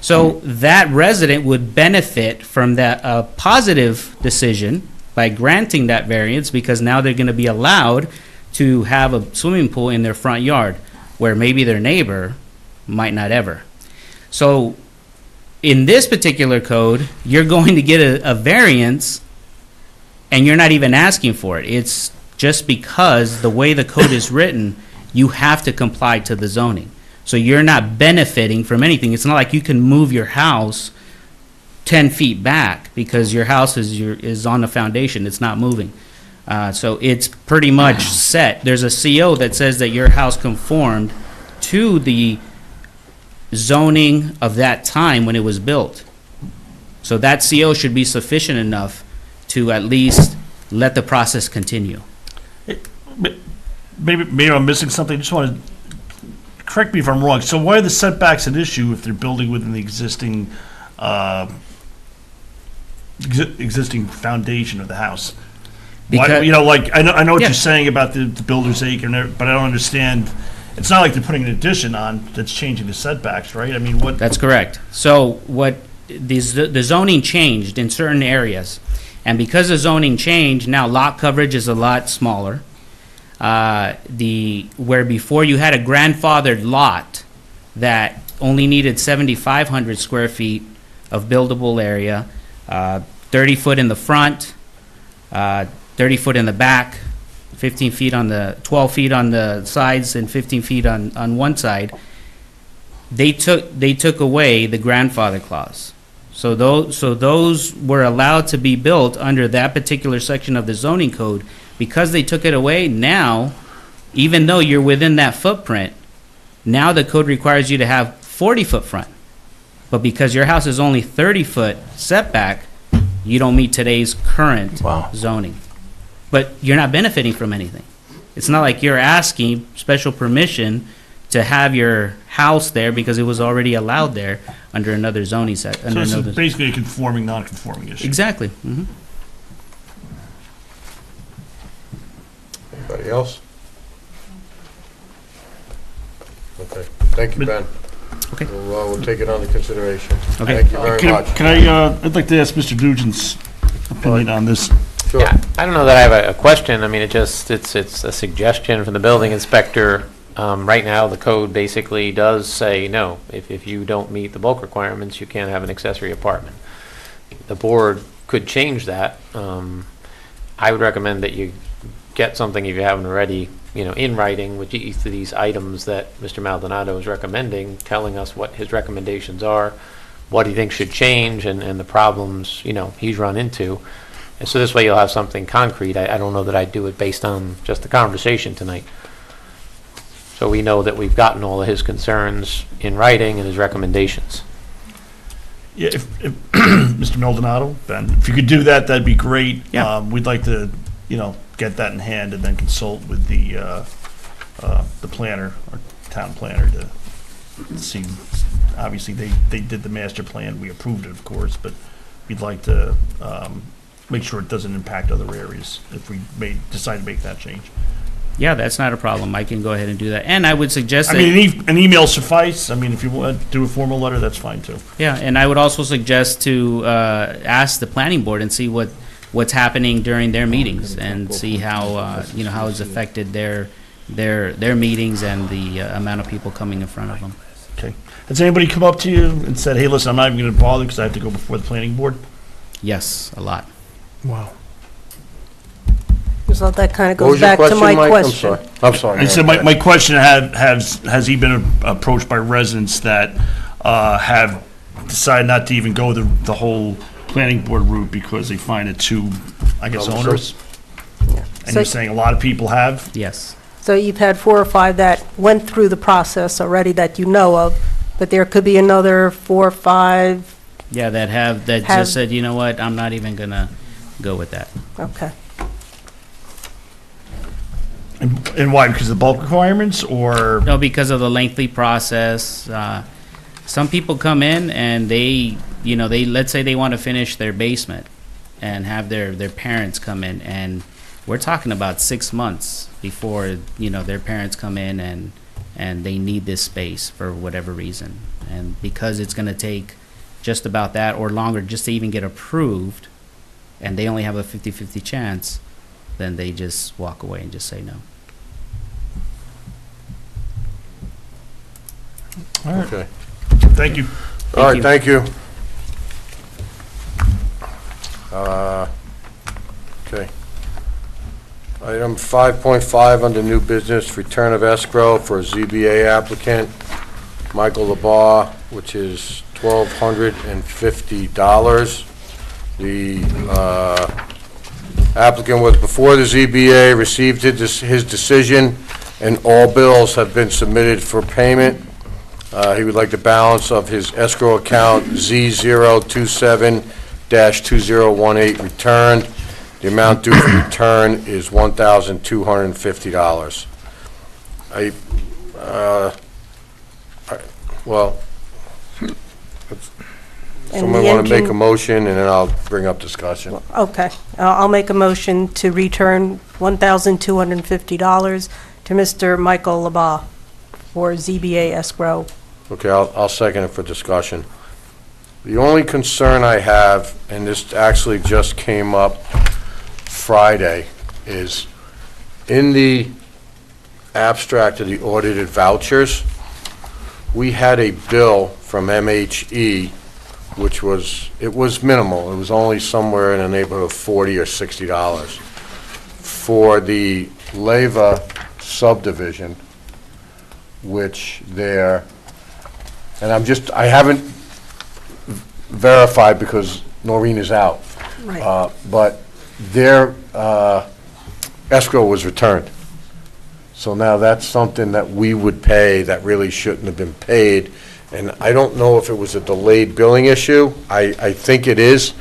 So that resident would benefit from that positive decision by granting that variance, because now they're going to be allowed to have a swimming pool in their front yard, where maybe their neighbor might not ever. So in this particular code, you're going to get a variance, and you're not even asking for it. It's just because the way the code is written, you have to comply to the zoning. So you're not benefiting from anything. It's not like you can move your house 10 feet back because your house is on the foundation. It's not moving. So it's pretty much set. There's a CO that says that your house conformed to the zoning of that time when it was built. So that CO should be sufficient enough to at least let the process continue. Maybe I'm missing something. I just want to correct me if I'm wrong. So why are the setbacks an issue if they're building within the existing existing foundation of the house? Why, you know, like I know what you're saying about the builder's acre, but I don't understand. It's not like they're putting an addition on that's changing the setbacks, right? I mean, what? That's correct. So what the zoning changed in certain areas, and because the zoning changed, now lot coverage is a lot smaller. Where before you had a grandfathered lot that only needed 7,500 square feet of buildable area, 30 foot in the front, 30 foot in the back, 15 feet on the, 12 feet on the sides, and 15 feet on one side. They took away the grandfather clause. So those were allowed to be built under that particular section of the zoning code. Because they took it away, now, even though you're within that footprint, now the code requires you to have 40-foot front. But because your house is only 30-foot setback, you don't meet today's current zoning. But you're not benefiting from anything. It's not like you're asking special permission to have your house there because it was already allowed there under another zoning set. So it's basically a conforming, non-conforming issue. Exactly. Mm-hmm. Anybody else? Okay, thank you, Ben. Okay. We'll take it under consideration. Okay. Thank you very much. I'd like to ask Mr. Nugent's opinion on this. Sure. Yeah, I don't know that I have a question. I mean, it's a suggestion from the building inspector. Right now, the code basically does say, no, if you don't meet the bulk requirements, you can't have an accessory apartment. The board could change that. I would recommend that you get something, if you haven't already, in writing with each of these items that Mr. Maldonado is recommending, telling us what his recommendations are, what he thinks should change, and the problems, he's run into. And so this way you'll have something concrete. I don't know that I'd do it based on just the conversation tonight. So we know that we've gotten all of his concerns in writing and his recommendations. Yeah, if Mr. Maldonado, Ben, if you could do that, that'd be great. Yeah. We'd like to, get that in hand and then consult with the planner, or town planner, to see. Obviously, they did the master plan. We approved it, of course, but we'd like to make sure it doesn't impact other areas if we decide to make that change. Yeah, that's not a problem. I can go ahead and do that. And I would suggest that... I mean, an email suffice. I mean, if you want to do a formal letter, that's fine, too. Yeah, and I would also suggest to ask the planning board and see what's happening during their meetings, and see how, how it's affected their meetings and the amount of people coming in front of them. Okay. Has anybody come up to you and said, hey, listen, I'm not even going to bother because I have to go before the planning board? Yes, a lot. Wow. So that kind of What goes was your back to question, my Mike? question. I'm sorry. I said my question has he been approached by residents that have decided not to even go the whole planning board route because they find it too, I guess, onerous? Yeah. And So- you're saying a lot of people have? Yes. So you've had 4 or 5 that went through the process already that you know of, but there could be another 4 or 5, Yeah, that just said, you know what, I'm not even going to go with that. okay. And why? Because of the bulk requirements, or? No, because of the lengthy process. Some people come in and they let's say they want to finish their basement, and have their parents come in, and we're talking about 6 months before, their parents come in and they need this space for whatever reason. And because it's going to take just about that or longer just to even get approved, and they only have a 50-50 chance, then they just walk away and just say no. Okay. Thank you. All right, thank you. Okay. Item 5.5 under new business, return of escrow for a ZBA applicant, Michael LeBar, which is $1,250. The applicant was before the ZBA, received his decision, and all bills have been submitted for payment. He would like the balance of his escrow account Z027-2018 returned. The amount due for return is $1,250. Well, someone want to make a motion, and then I'll bring up discussion. Okay. I'll make a motion to return $1,250 to Mr. Michael LeBar for ZBA escrow. Okay, I'll second it for discussion. The only concern I have, and this actually just came up Friday, is in the abstract of the audited vouchers, we had a bill from MHE, which was minimal. It was only somewhere in the neighborhood of $40 or $60 for the Leyva subdivision, which and I haven't verified because Noreen is out. Right. But their escrow was returned. So now that's something that we would pay that really shouldn't have been paid. And I don't know if it was a delayed billing issue. I think it is,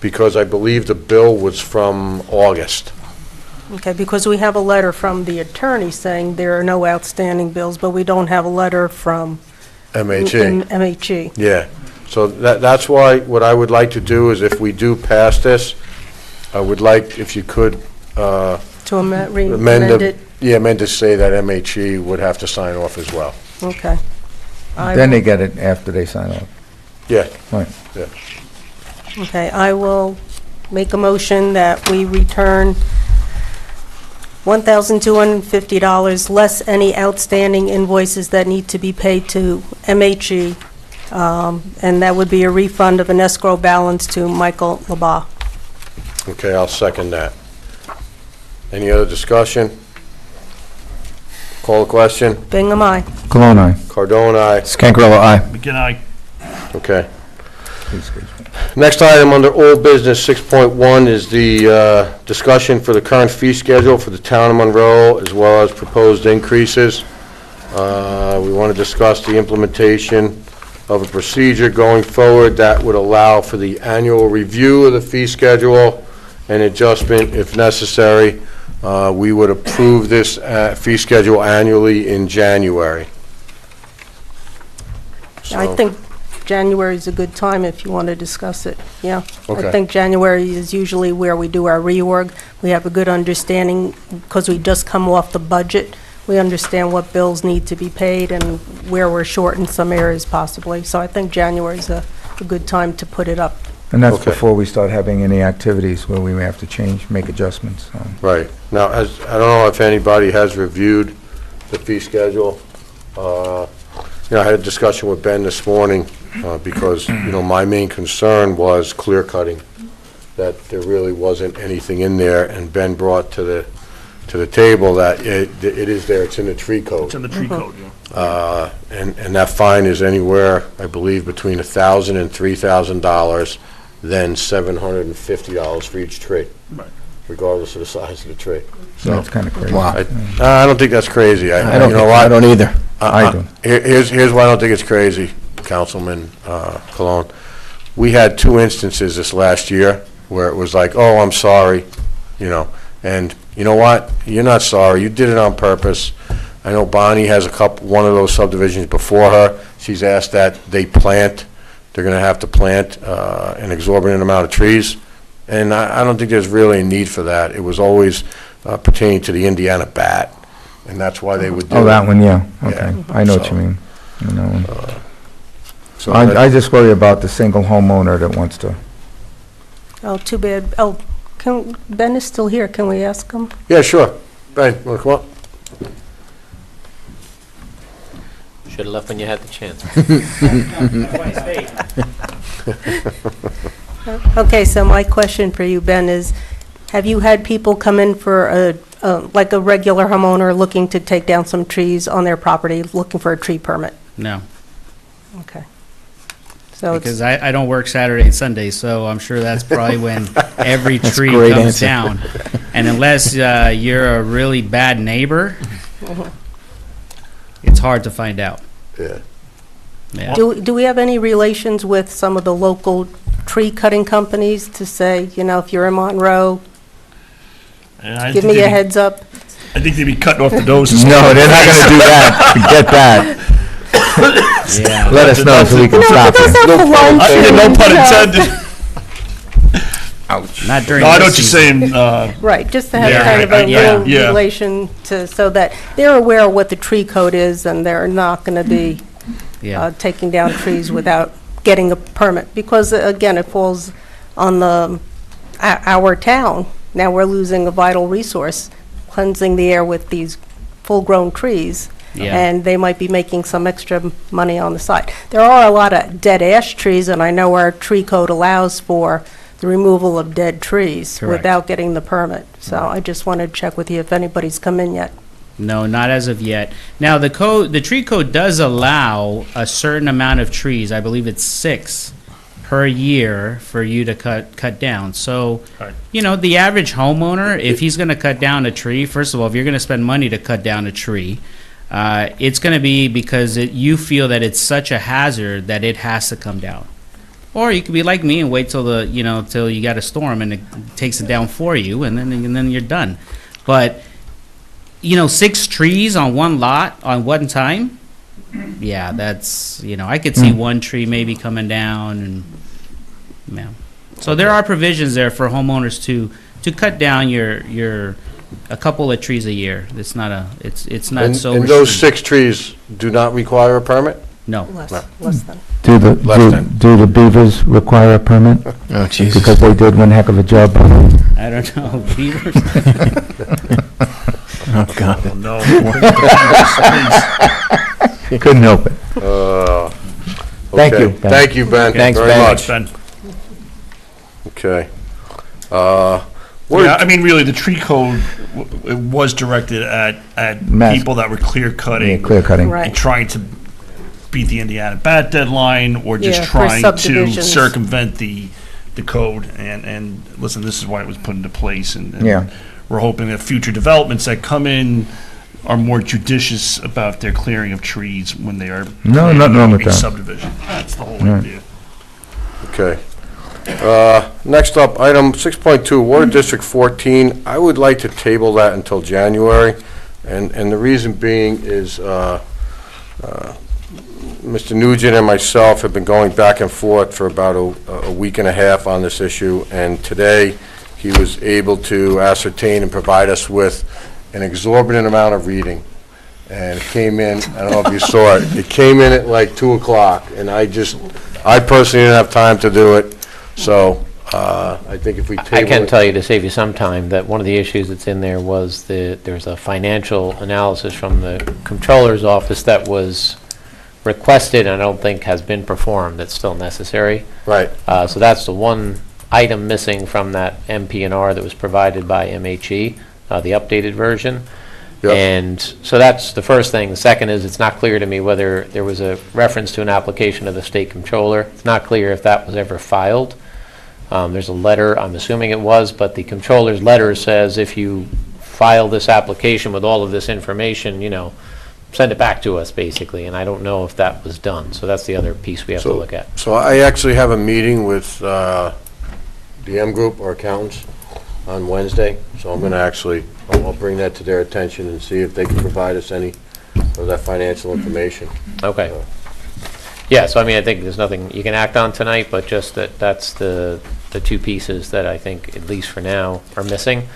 because I believe the bill was from August. Okay, because we have a letter from the attorney saying there are no outstanding bills, but we don't have a letter from MHE. MHE. Yeah. So that's why what I would like to do is, if we do pass this, I would like, if you could, To amend it. Yeah, amend to say that MHE would have to sign off as well. Okay. Then they get it after they sign off. Yeah. Right. Yeah. Okay, I will make a motion that we return $1,250 less any outstanding invoices that need to be paid to MHE, and that would be a refund of an escrow balance to Michael LeBar. Okay, I'll second that. Any other discussion? Call the question. Bingham, aye. Cologne, aye. Cardone, aye. Scangarello, aye. McGinn, aye. Okay. Next item under old business, 6.1, is the discussion for the current fee schedule for the town of Monroe, as well as proposed increases. We want to discuss the implementation of a procedure going forward that would allow for the annual review of the fee schedule and adjustment if necessary. We would approve this fee schedule annually in January. I think January is a good time if you want to discuss it, yeah. Okay. I think January is usually where we do our reorg. We have a good understanding, because we just come off the budget. We understand what bills need to be paid and where we're short in some areas possibly. So I think January is a good time to put it up. And that's Okay. before we start having any activities where we may have to change, make adjustments. Right. Now, I don't know if anybody has reviewed the fee schedule. I had a discussion with Ben this morning, because, my main concern was clear cutting, that there really wasn't anything in there, and Ben brought to the table that it is there, it's in the tree code. It's in the tree code, yeah. And that fine is anywhere, I believe, between $1,000 and $3,000, then $750 for each tree. Right. Regardless of the size of the tree. So, That's kind of crazy. Wow. I don't think that's crazy. I don't either. I do. Here's why I don't think it's crazy, Councilman Cologne. We had 2 instances this last year where it was like, oh, I'm sorry, and you know what? You're not sorry. You did it on purpose. I know Bonnie has one of those subdivisions before her. She's asked that they're going to have to plant an exorbitant amount of trees. And I don't think there's really a need for that. It was always pertaining to the Indiana bat, and that's why they would do it. Oh, that one, yeah, okay. Yeah, I know what so, you mean. I know. So I just worry about the single homeowner that wants to. Oh, too bad. Oh, Ben is still here. Can we ask him? Yeah, sure. Ben, want to come up? Should have left when you had the chance. Okay, so my question for you, Ben, is have you had people come in for like a regular homeowner looking to take down some trees on their property, looking for a tree permit? No, Okay. So it's, because I don't work Saturday and Sunday, so I'm sure that's probably when every tree great comes answer. down. And unless you're a really bad neighbor, it's hard to find out. Yeah. Yeah. do we have any relations with some of the local tree cutting companies to say, you know, if you're in Monroe, And I give think me a they'd be- heads up? I think they'd be cutting off the noses. No, they're not gonna do that. Forget that. Yeah. Let us know so we can stop you. No pun intended. Not during No, I know this what you're season. saying. Right, just to have Yeah, kind of a yeah, little yeah. relation to, so that they're aware of what the tree code is and they're not going to be Yeah. taking down trees without getting a permit. Because again, it falls on our town. Now we're losing a vital resource, cleansing the air with these full-grown trees. Yeah. And they might be making some extra money on the side. There are a lot of dead ash trees, and I know our tree code allows for the removal of dead trees Correct. without getting the permit. So I just wanted to check with you if anybody's come in yet. No, not as of yet. Now, the tree code does allow a certain amount of trees, I believe it's 6 per year for you to cut down. So, Right. you know, the average homeowner, if he's going to cut down a tree, first of all, if you're going to spend money to cut down a tree, it's going to be because you feel that it's such a hazard that it has to come down. Or you could be like me and wait till till you got a storm and it takes it down for you, and then you're done. But 6 trees on one lot on one time, yeah, that's I could see one tree maybe coming down, and yeah. So there are provisions there for homeowners to cut down a couple of trees a year. It's not it's not so. And those restricted. 6 trees do not require a permit? No. Less than. Do the beavers require a permit? Oh, Jesus. Because they did one heck of a job on it. I don't know. Beavers? Oh, God. Oh, no. Couldn't help it. Thank Okay. you, Ben. Thank you, Ben, Thanks, very Ben. much. Ben. Okay. Yeah, I mean, really, the tree code, it was directed at Mass- people that were clear cutting. Yeah, clear cutting. Right. And trying to beat the Indiana bat deadline, or just Yeah, for trying to subdivisions. circumvent the code. And listen, this is why it was put into place, and Yeah. we're hoping that future developments that come in are more judicious about their clearing of trees when they are No, nothing wrong with a that. subdivision. That's the whole Right. idea. Okay. Next up, item 6.2, Water District 14. I would like to table that until January, and the reason being is Mr. Nugent and myself have been going back and forth for about a week and a half on this issue, and today he was able to ascertain and provide us with an exorbitant amount of reading. And it came in, I don't know if you saw it, it came in at like 2 o'clock, and I personally didn't have time to do it, so I think if we table it. I can tell you, to save you some time, that one of the issues that's in there was there's a financial analysis from the comptroller's office that was requested and I don't think has been performed. That's still necessary. Right. So that's the one item missing from that MP&R that was provided by MHE, the updated version. Yep. And so that's the first thing. The second is, it's not clear to me whether there was a reference to an application of the state comptroller. It's not clear if that was ever filed. There's a letter, I'm assuming it was, but the comptroller's letter says if you file this application with all of this information, send it back to us, basically, and I don't know if that was done. So that's the other piece we have to look at. So I actually have a meeting with the M Group, our accountants, on Wednesday, so I'm going to I'll bring that to their attention and see if they can provide us any of that financial information. Okay. Yeah, so I mean, I think there's nothing you can act on tonight, but just that's the the two pieces that I think, at least for now, are missing.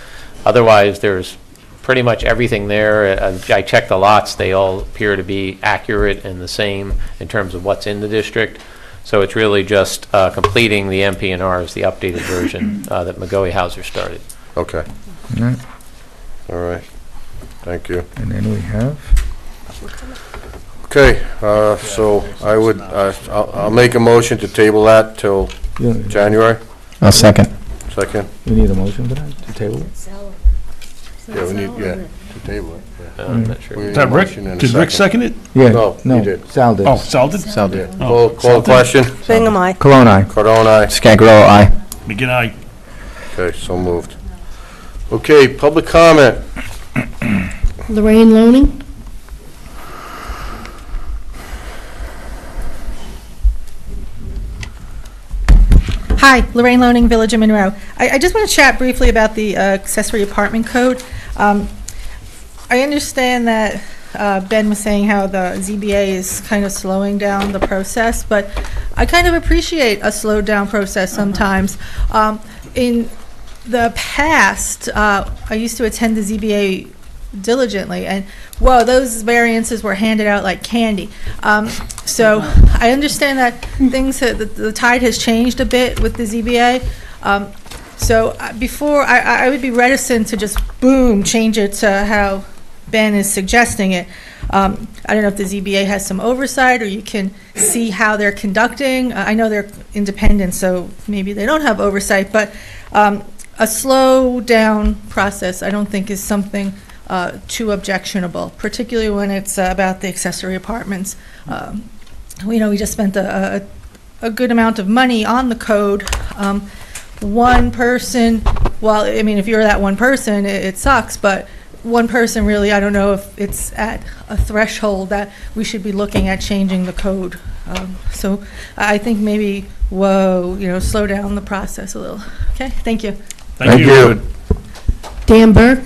Otherwise, there's pretty much everything there. I checked the lots. They all appear to be accurate and the same in terms of what's in the district. So it's really just completing the MP&Rs, the updated version that McGoey Hauser started. Okay. All right. All right. Thank you. And then we have, Okay, so I would, I'll make a motion to table that till January I'll second. 2nd. you need a motion for that, to table it? Yeah, we need, to table it. yeah. I'm not sure. We need Is a that Rick? motion and a Did Rick second. second it? Yeah, No, no, you did. Sal did. Oh, Sal did? Sal did. Call the question. Bingham, aye. Cologne, aye. Cardone, aye. Scangarello, aye. McGinn, aye. Okay, so moved. Okay, public comment. Lorraine Loning? Hi, Lorraine Loning, Village of Monroe. I just want to chat briefly about the accessory apartment code. I understand that Ben was saying how the ZBA is kind of slowing down the process, but I kind of appreciate a slowed down process sometimes. In the past, I used to attend the ZBA diligently, and whoa, those variances were handed out like candy. So I understand that the tide has changed a bit with the ZBA. So before, I would be reticent to just boom, change it to how Ben is suggesting it. I don't know if the ZBA has some oversight, or you can see how they're conducting. I know they're independent, so maybe they don't have oversight, but a slow down process I don't think is something too objectionable, particularly when it's about the accessory apartments. We just spent a good amount of money on the code. One person, well, I mean, if you're that one person, it sucks, but one person really, I don't know if it's at a threshold that we should be looking at changing the code. So I think maybe, slow down the process a little. Okay, thank you. Thank you. Dan Burke?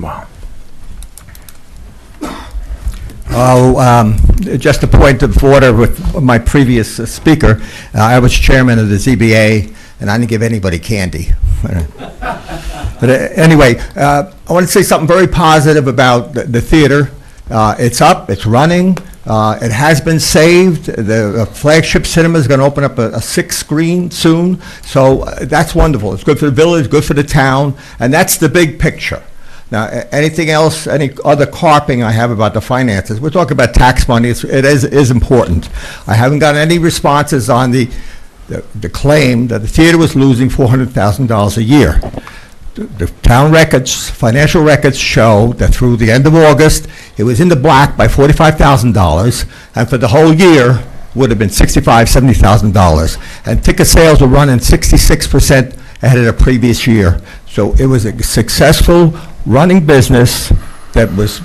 Wow. Just a point of order with my previous speaker. I was chairman of the ZBA, and I didn't give anybody candy. But anyway, I want to say something very positive about the theater. It's up, it's running, it has been saved. The flagship cinema is going to open up a 6th screen soon, so that's wonderful. It's good for the village, good for the town, and that's the big picture. Now, anything else, any other carping I have about the finances, we're talking about tax money, it is important. I haven't gotten any responses on the claim that the theater was losing $400,000 a year. The town records, financial records show that through the end of August, it was in the black by $45,000, and for the whole year, would have been $65,000, $70,000. And ticket sales were running 66% ahead of the previous year. So it was a successful running business that was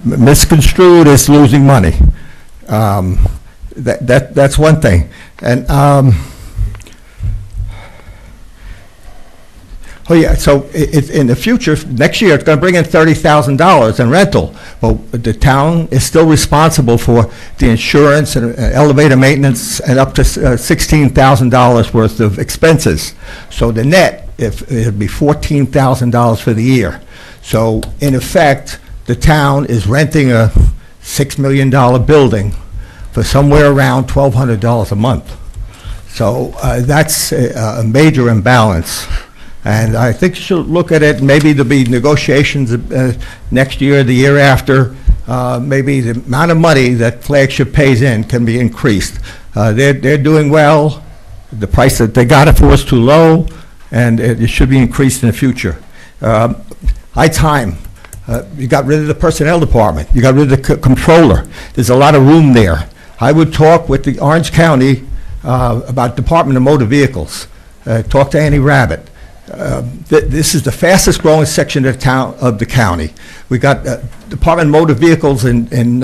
misconstrued as losing money. That's one thing. And so in the future, next year, it's going to bring in $30,000 in rental. But the town is still responsible for the insurance and elevator maintenance and up to $16,000 worth of expenses. So the net, it'd be $14,000 for the year. So in effect, the town is renting a $6 million building for somewhere around $1,200 a month. So that's a major imbalance. And I think you should look at it, maybe there'll be negotiations next year, the year after, maybe the amount of money that Flagship pays in can be increased. They're doing well, the price that they got it for is too low, and it should be increased in the future. Time. You got rid of the personnel department, you got rid of the controller. There's a lot of room there. I would talk with the Orange County about Department of Motor Vehicles. Talk to Annie Rabbit. This is the fastest growing section of the county. We got Department of Motor Vehicles in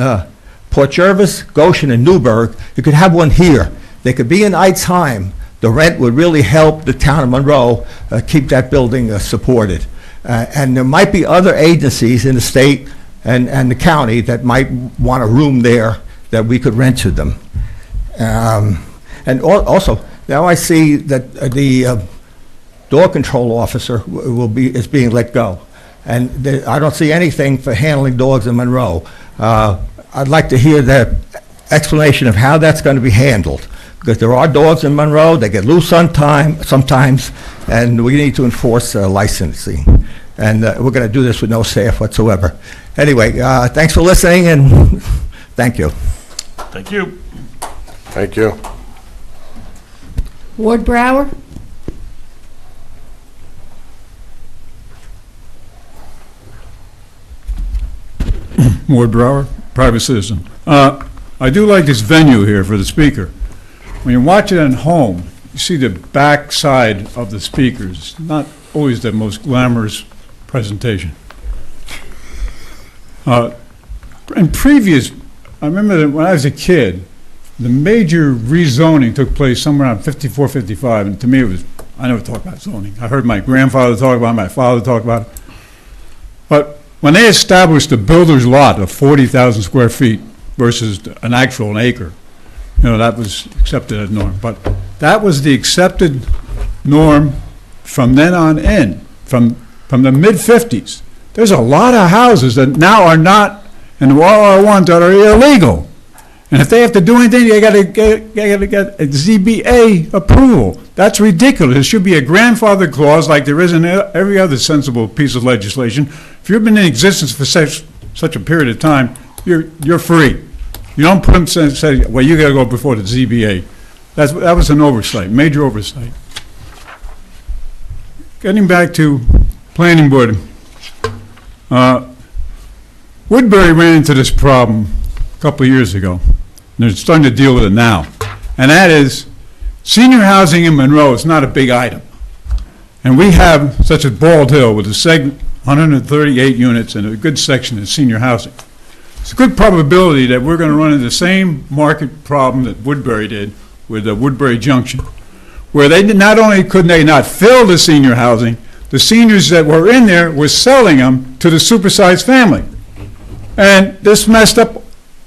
Port Jervis, Goshen, and Newburgh. You could have one here. They could be in Eidsheim. The rent would really help the town of Monroe keep that building supported. And there might be other agencies in the state and the county that might want a room there that we could rent to them. And also, now I see that the dog control officer is being let go. And I don't see anything for handling dogs in Monroe. I'd like to hear the explanation of how that's going to be handled, because there are dogs in Monroe, they get loose sometimes, and we need to enforce licensing. And we're going to do this with no staff whatsoever. Anyway, thanks for listening, and thank you. Thank you. Thank you. Ward Brower? Ward Brower, private citizen. I do like this venue here for the speaker. When you watch it at home, you see the back side of the speakers. Not always the most glamorous presentation. In previous, I remember that when I was a kid, the major rezoning took place somewhere around 54, 55, and to me it was, I never talked about zoning. I heard my grandfather talk about it, my father talk about it. But when they established a builder's lot of 40,000 square feet versus an actual acre, you know, that was accepted as norm. But that was the accepted norm from then on in, from the mid-50s. There's a lot of houses that now are not in the RR1 that are illegal. And if they have to do anything, they got to get a ZBA approval. That's ridiculous. There should be a grandfather clause like there is in every other sensible piece of legislation. If you've been in existence for such a period of time, you're free. You don't put them say, well, you got to go before the ZBA. That was an oversight, major oversight. Getting back to planning board, Woodbury ran into this problem a couple of years ago. And they're starting to deal with it now. And that is, senior housing in Monroe is not a big item. And we have such a Bald Hill with a segment, 138 units and a good section of senior housing. It's a good probability that we're going to run into the same market problem that Woodbury did with Woodbury Junction, where they did, not only could they not fill the senior housing, the seniors that were in there were selling them to the supersized family. And this messed up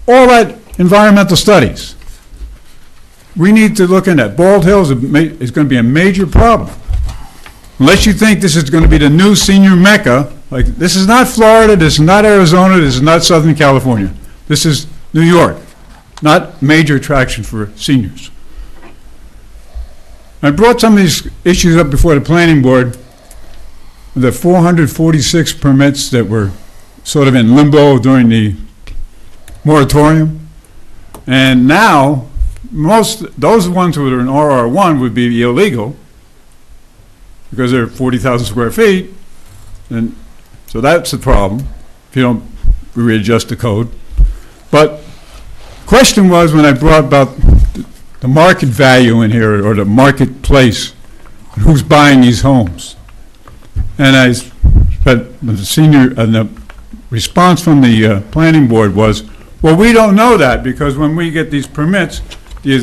all that environmental studies. We need to look into that. Bald Hill is going to be a major problem. Unless you think this is going to be the new senior mecca, like this is not Florida, this is not Arizona, this is not Southern California. This is New York, not major attraction for seniors. I brought some of these issues up before the planning board, the 446 permits that were sort of in limbo during the moratorium. And now, those ones that are in RR1 would be illegal because they're 40,000 square feet. And so that's the problem if you don't readjust the code. But the question was when I brought about the market value in here, or the marketplace, who's buying these homes. And I said, the response from the planning board was, well, we don't know that because when we get these permits, the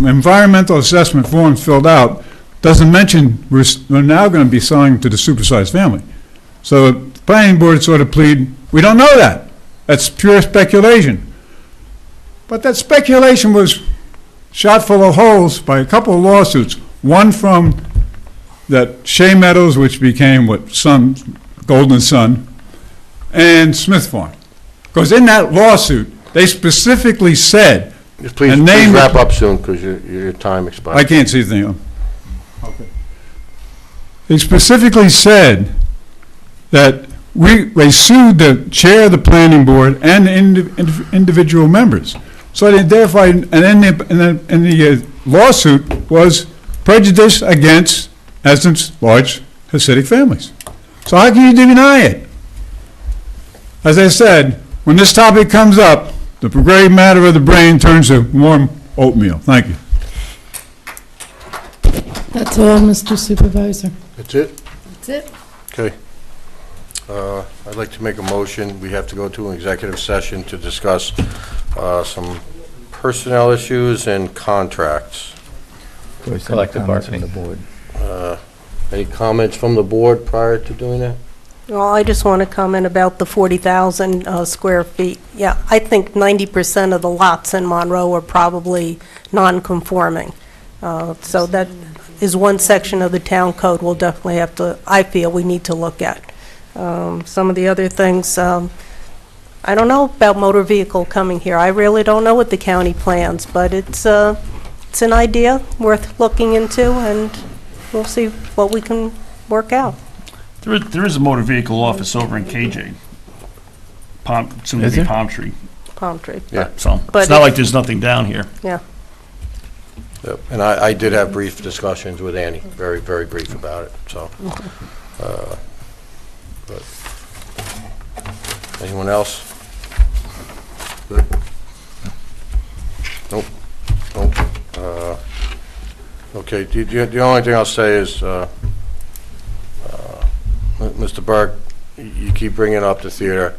environmental assessment forms filled out doesn't mention we're now going to be selling to the supersized family. So the planning board sort of plead, we don't know that. That's pure speculation. But that speculation was shot full of holes by a couple of lawsuits. One from that Shea Meadows, which became Golden Sun, and Smith Farm. Because in that lawsuit, they specifically said, Please wrap up soon because your time expires. I can't see the thing. Okay. They specifically said that they sued the chair of the planning board and the individual members. So they identified, and then the lawsuit was prejudice against Essex large Hasidic families. So how can you deny it? As I said, when this topic comes up, the gray matter of the brain turns to warm oatmeal. Thank you. That's all, Mr. Supervisor. That's it? That's it. Okay. I'd like to make a motion. We have to go to an executive session to discuss some personnel issues and contracts. Collective bargaining. Any comments from the board prior to doing that? Well, I just want to comment about the 40,000 square feet. Yeah, I think 90% of the lots in Monroe are probably non-conforming. So that is one section of the town code we'll definitely have to, I feel we need to look at. Some of the other things, I don't know about motor vehicle coming here. I really don't know what the county plans, but it's an idea worth looking into, and we'll see what we can work out. There is a motor vehicle office over in KJ. Soon to Is be there? Palm Tree. Palm Tree. Yeah. So But it's not like there's nothing down here. Yeah. Yep. And I did have brief discussions with Annie, very, very brief about it, so. But anyone else? Good. Nope. Nope. Okay, the only thing I'll say is, Mr. Burke, you keep bringing up the theater.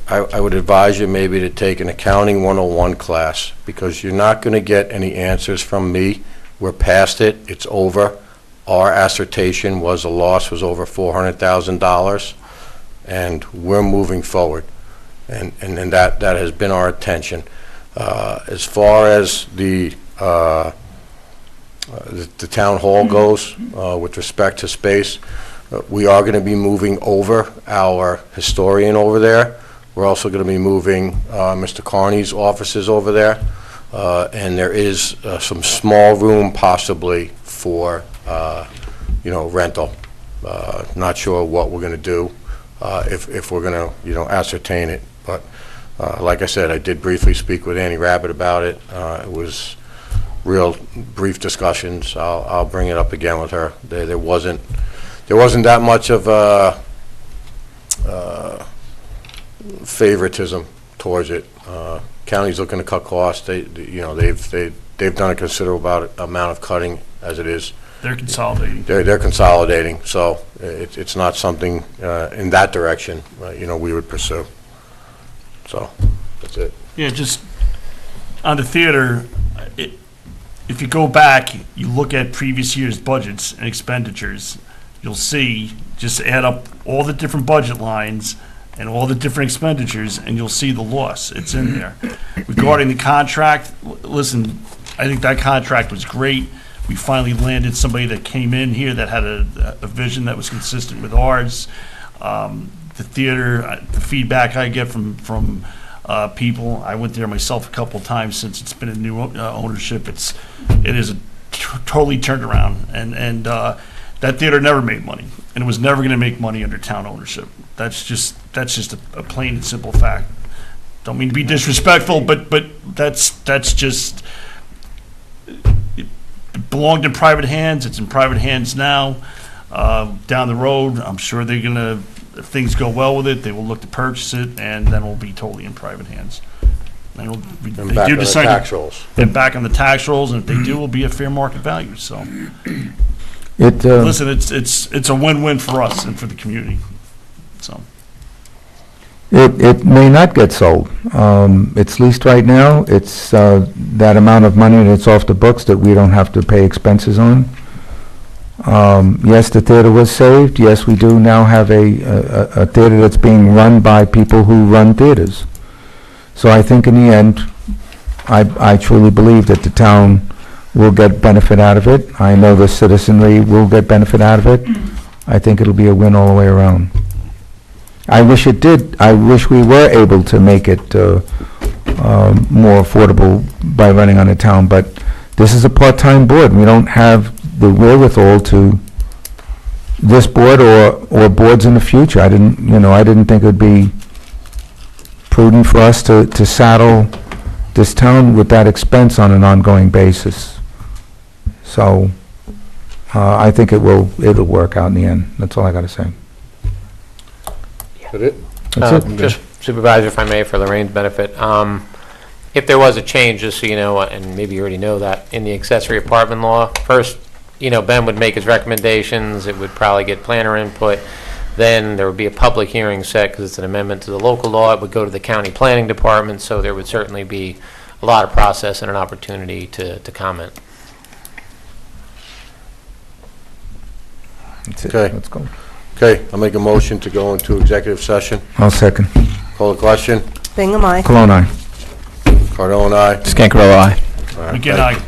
I would advise you maybe to take an Accounting 101 class, because you're not going to get any answers from me. We're past it. It's over. Our assertion was a loss was over $400,000, and we're moving forward. And that has been our attention. As far as the town hall goes, with respect to space, we are going to be moving over our historian over there. We're also going to be moving Mr. Carney's offices over there. And there is some small room possibly for, rental. Not sure what we're going to do if we're going to, ascertain it. But like I said, I did briefly speak with Annie Rabbit about it. It was real brief discussions. I'll bring it up again with her. There wasn't that much of favoritism towards it. County's looking to cut costs. They've done a considerable amount of cutting as it is. They're consolidating. They're consolidating, so it's not something in that direction we would pursue. So that's it. Yeah, just on the theater, if you go back, you look at previous year's budgets and expenditures, you'll see, just add up all the different budget lines and all the different expenditures, and you'll see the loss. It's in there. Regarding the contract, listen, I think that contract was great. We finally landed somebody that came in here that had a vision that was consistent with ours. The theater, the feedback I get from people, I went there myself a couple of times since it's been in new ownership. It is totally turned around, and that theater never made money, and it was never going to make money under town ownership. That's just a plain and simple fact. Don't mean to be disrespectful, but that's just, it belonged in private hands. It's in private hands now. Down the road, I'm sure they're going to, if things go well with it, they will look to purchase it, and then it'll be totally in private hands. And And back on the tax rolls. Then back on the tax rolls, and if they do, it will be a fair market value. So, Listen, listen, it's a win-win for us and for the community. So, it may not get sold. It's leased right now. It's that amount of money, and it's off the books that we don't have to pay expenses on. Yes, the theater was saved. Yes, we do now have a theater that's being run by people who run theaters. So I think in the end, I truly believe that the town will get benefit out of it. I know the citizenry will get benefit out of it. I think it'll be a win all the way around. I wish it did. I wish we were able to make it more affordable by running on the town, but this is a part-time board. We don't have the wherewithal to this board or boards in the future. I didn't think it would be prudent for us to saddle this town with that expense on an ongoing basis. So I think it'll work out in the end. That's all I got to say. Is that it? That's it. Just Supervisor, if I may, for Lorraine's benefit, if there was a change, just so you know, and maybe you already know that, in the accessory apartment law, first, Ben would make his recommendations, it would probably get planner input, then there would be a public hearing set, because it's an amendment to the local law, it would go to the county planning department, so there would certainly be a lot of process and an opportunity to comment. That's it. Okay. Let's go. Okay, I'll make a motion to go into executive session. I'll second. Call the question. Bingham, aye. Cologne, aye. Cardone, aye. Scancarella, aye. All right, again, thank-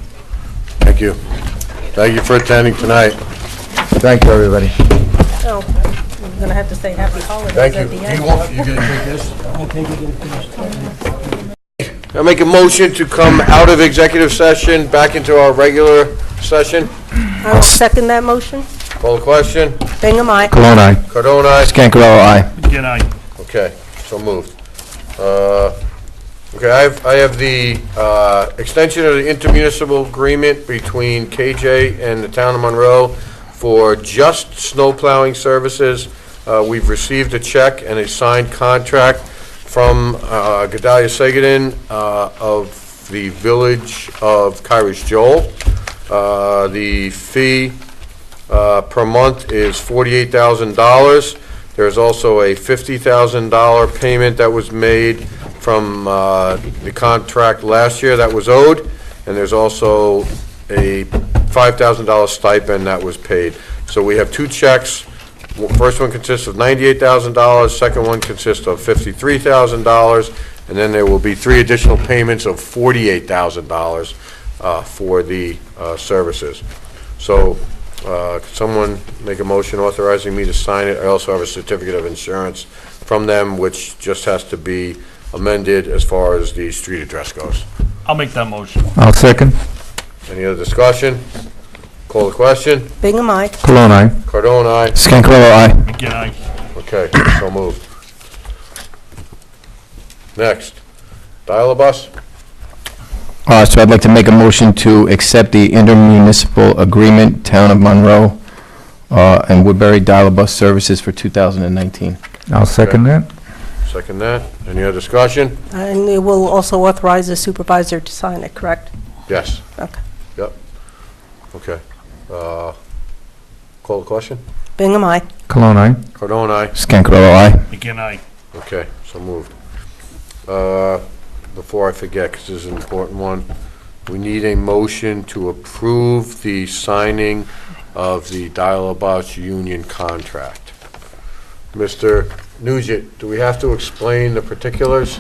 I Thank you. Thank you for attending tonight. Thank you, everybody. Oh, I'm going to have to say happy holidays Thank you. at the end. You gonna take this? I make a motion to come out of executive session, back into our regular session. I will second that motion. Call the question. Bingham, aye. Cologne, aye. Cardone, aye. Scancarello, aye. Again, aye. Okay, so moved. Okay, I have the extension of the intermunicipal agreement between KJ and the town of Monroe for just snow plowing services. We've received a check and a signed contract from Gedalia Segadin of the village of Kairos Joel. The fee per month is $48,000. There's also a $50,000 payment that was made from the contract last year that was owed, and there's also a $5,000 stipend that was paid. So we have two checks. First one consists of $98,000, second one consists of $53,000, and then there will be three additional payments of $48,000 for the services. So could someone make a motion authorizing me to sign it? I also have a certificate of insurance from them, which just has to be amended as far as the street address goes. I'll make that motion. I'll second. Any other discussion? Call the question. Bingham, aye. Cologne, aye. Cardone, aye. Scancarello, aye. Again, aye. Okay, so moved. Next, dial-a-bus. So I'd like to make a motion to accept the intermunicipal agreement, Town of Monroe and Woodbury dial-a-bus services for 2019. I'll second that. Second that. Any other discussion? And it will also authorize the supervisor to sign it, correct? Yes. Okay. Yep. Okay. Call the question. Bingham, aye. Cologne, aye. Cardone, aye. Scancarello, aye. Again, aye. Okay, so moved. Before I forget, because this is an important one, we need a motion to approve the signing of the dial-a-bus union contract. Mr. Nugent, do we have to explain the particulars?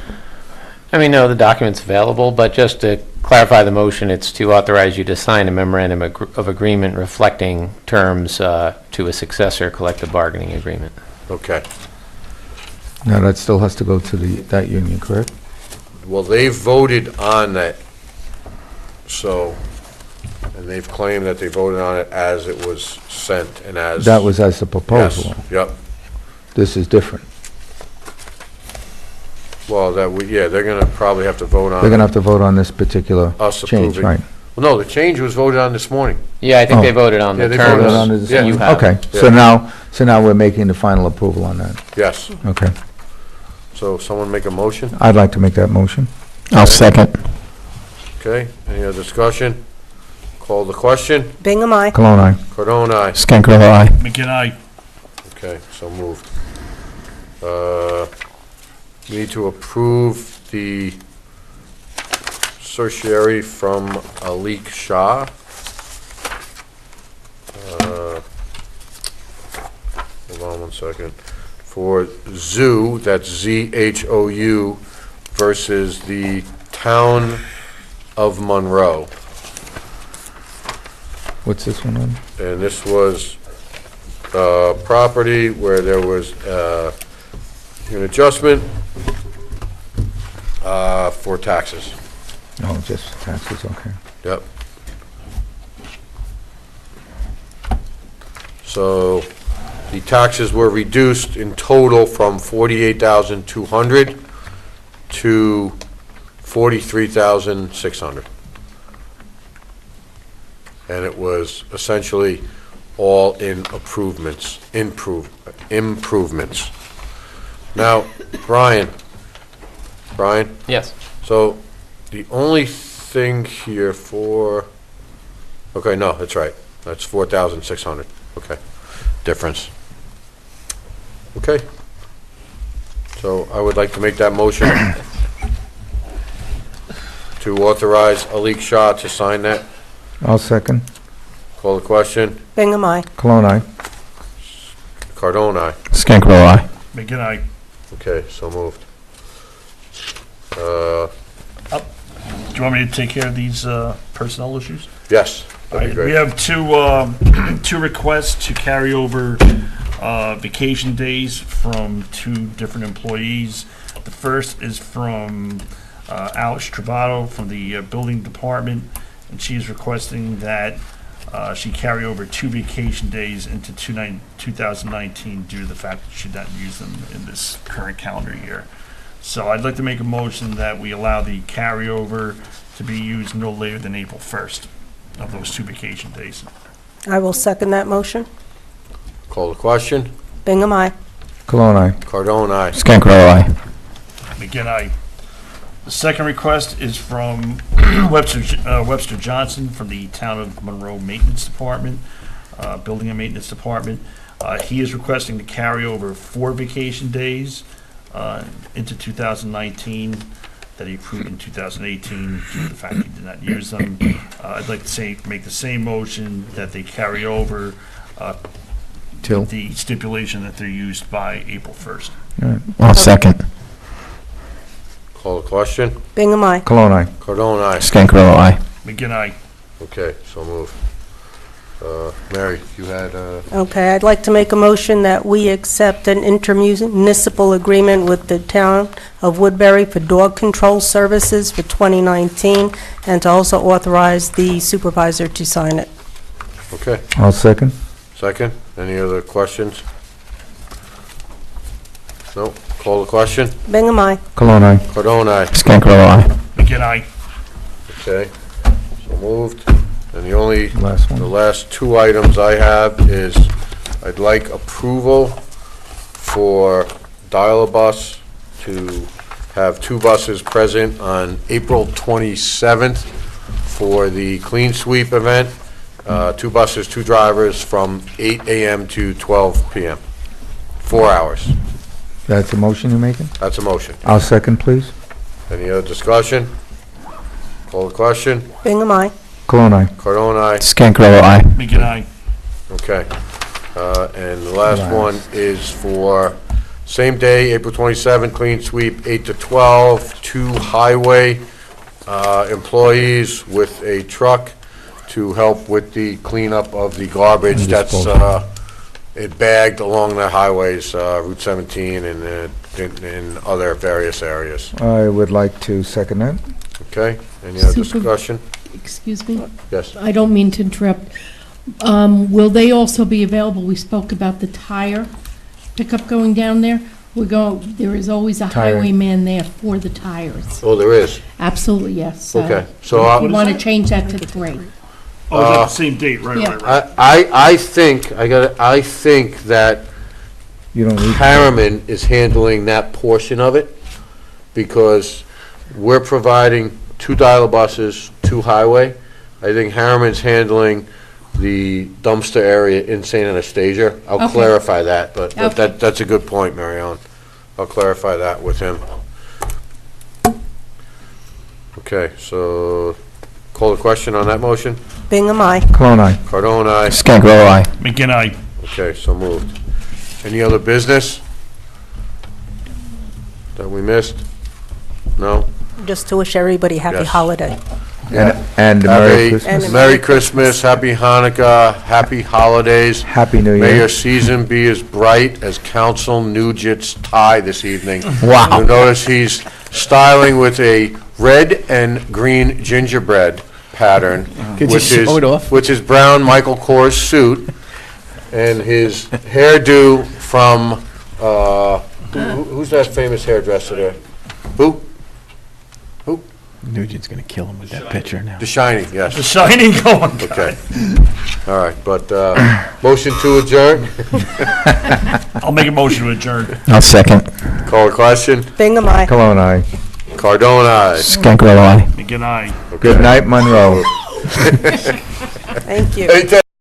I mean, no, the document's available, but just to clarify the motion, it's to authorize you to sign a memorandum of agreement reflecting terms to a successor collective bargaining agreement. Okay. Now, that still has to go to that union, correct? Well, they've voted on that, so, and they've claimed that they voted on it as it was sent and as... That was as the proposal. Yes, yep. This is different. Well, yeah, they're gonna probably have to vote on... They're going to have to vote on this particular Us change, approving. right? Well, no, the change was voted on this morning. Yeah, I think they Oh. voted on Yeah, the they voted terms on it. Yeah. you have. Okay, Yeah. so now we're making the final approval on that. Yes. Okay. So someone make a motion? I'd like to make that motion. I'll second. Okay, any other discussion? Call the question. Bingham, aye. Cologne, aye. Cardone, aye. Scancarello, aye. Again, aye. Okay, so moved. Need to approve the certiorari from Alik Shah. Hold on one second. For ZOO, that's ZHOU, versus the Town of Monroe. What's this one on? And this was property where there was an adjustment for taxes. Oh, just taxes, okay. Yep. So the taxes were reduced in total from 48,200 to 43,600. And it was essentially all in improvements. Now, Brian? Yes. So the only thing here okay, no, that's right. That's 4,600. Okay, difference. Okay. So I would like to make that motion to authorize Alik Shah to sign that. I'll second. Call the question. Bingham, aye. Cologne, aye. Cardone, aye. Scancarello, aye. Again, aye. Okay, so moved. Do you want me to take care of these personnel issues? Yes. That'd be great. We have two requests to carry over vacation days from two different employees. The first is from Alex Travato from the building department, and she is requesting that she carry over 2 vacation days into 2019 due to the fact that she didn't use them in this current calendar year. So I'd like to make a motion that we allow the carryover to be used no later than April 1st of those 2 vacation days. I will second that motion. Call the question. Bingham, aye. Cologne, aye. Cardone, aye. Scancarello, aye. Again, the second request is from Webster Johnson from the Town of Monroe Maintenance Department, Building and Maintenance Department. He is requesting to carry over 4 vacation days into 2019 that he approved in 2018 due to the fact he did not use them. I'd like to make the same motion that they carry over Till? the stipulation that they're used by April 1st. All right. I'll second. Call the question. Bingham, aye. Cologne, aye. Cardone, aye. Scancarello, aye. McGinn, aye. Okay, so moved. Mary, you had, Okay, I'd like to make a motion that we accept an intermunicipal agreement with the town of Woodbury for dog control services for 2019, and to also authorize the supervisor to sign it. okay. I'll second. Second, any other questions? No, call the question. Bingham, aye. Cologne, aye. Cardone, aye. Scancarello, aye. McGinn, aye. Okay, so moved. And the Last last 2 items I have is I'd like approval for Dial-A-Bus to have 2 buses present on April 27th for the Clean Sweep event. 2 buses, 2 drivers from 8 a.m. to 12 p.m. 4 hours. That's a motion you're making? That's a motion. I'll second, please. Any other discussion? Call the question. Bingham, aye. Cologne, aye. Cardone, aye. Scancarello, aye. McGinn, aye. Okay. And the last one is for same day, April 27th, clean sweep, 8 to 12, 2 highway employees with a truck to help with the cleanup of the garbage And that's disposal. bagged along the highways, Route 17 and other various areas. I would like to second that. Okay? Any other Super- discussion? Excuse me? Yes. I don't mean to interrupt. Will they also be available? We spoke about the tire pickup going down there. There is always a Tire. highwayman there for the tires. Oh, there is? Absolutely, yes. Okay. So If you want to change that to 3. Oh, is that the same date? Right, Yeah. right, right. I think that You don't need. Harriman is handling that portion of it, because we're providing 2 Dial-A-Buses, 2 highway. I think Harriman's handling the dumpster area in St. Anastasia. I'll Okay. clarify that, but Okay. that's a good point, Mary Ellen. I'll clarify that with him. Okay, so call the question on that motion. Bingham, aye. Cologne, aye. Cardone, aye. Scancarello, aye. McGinn, aye. Okay, so moved. Any other business that we missed? No? Just to wish everybody happy Yes. holiday. And Merry Christmas. And a Merry Christmas, Happy Hanukkah, Happy Holidays. Happy New May your Year. season be as bright as Council Nugent's tie this evening. Wow. You'll notice he's styling with a red and green gingerbread pattern, Could you show it off? which is brown Michael Kors suit, and his hairdo from, who's that famous hairdresser there? Who? Nugent's gonna kill him with that picture now. The Shining, yes. The Shining going. Okay. All right, but motion to adjourn? I'll make a motion to adjourn. I'll second. Call the question? Bingham, aye. Cologne, aye. Cardone, aye. Scancarello, aye. McGinn, aye. Okay. Good night, Monroe. Thank you. Hey,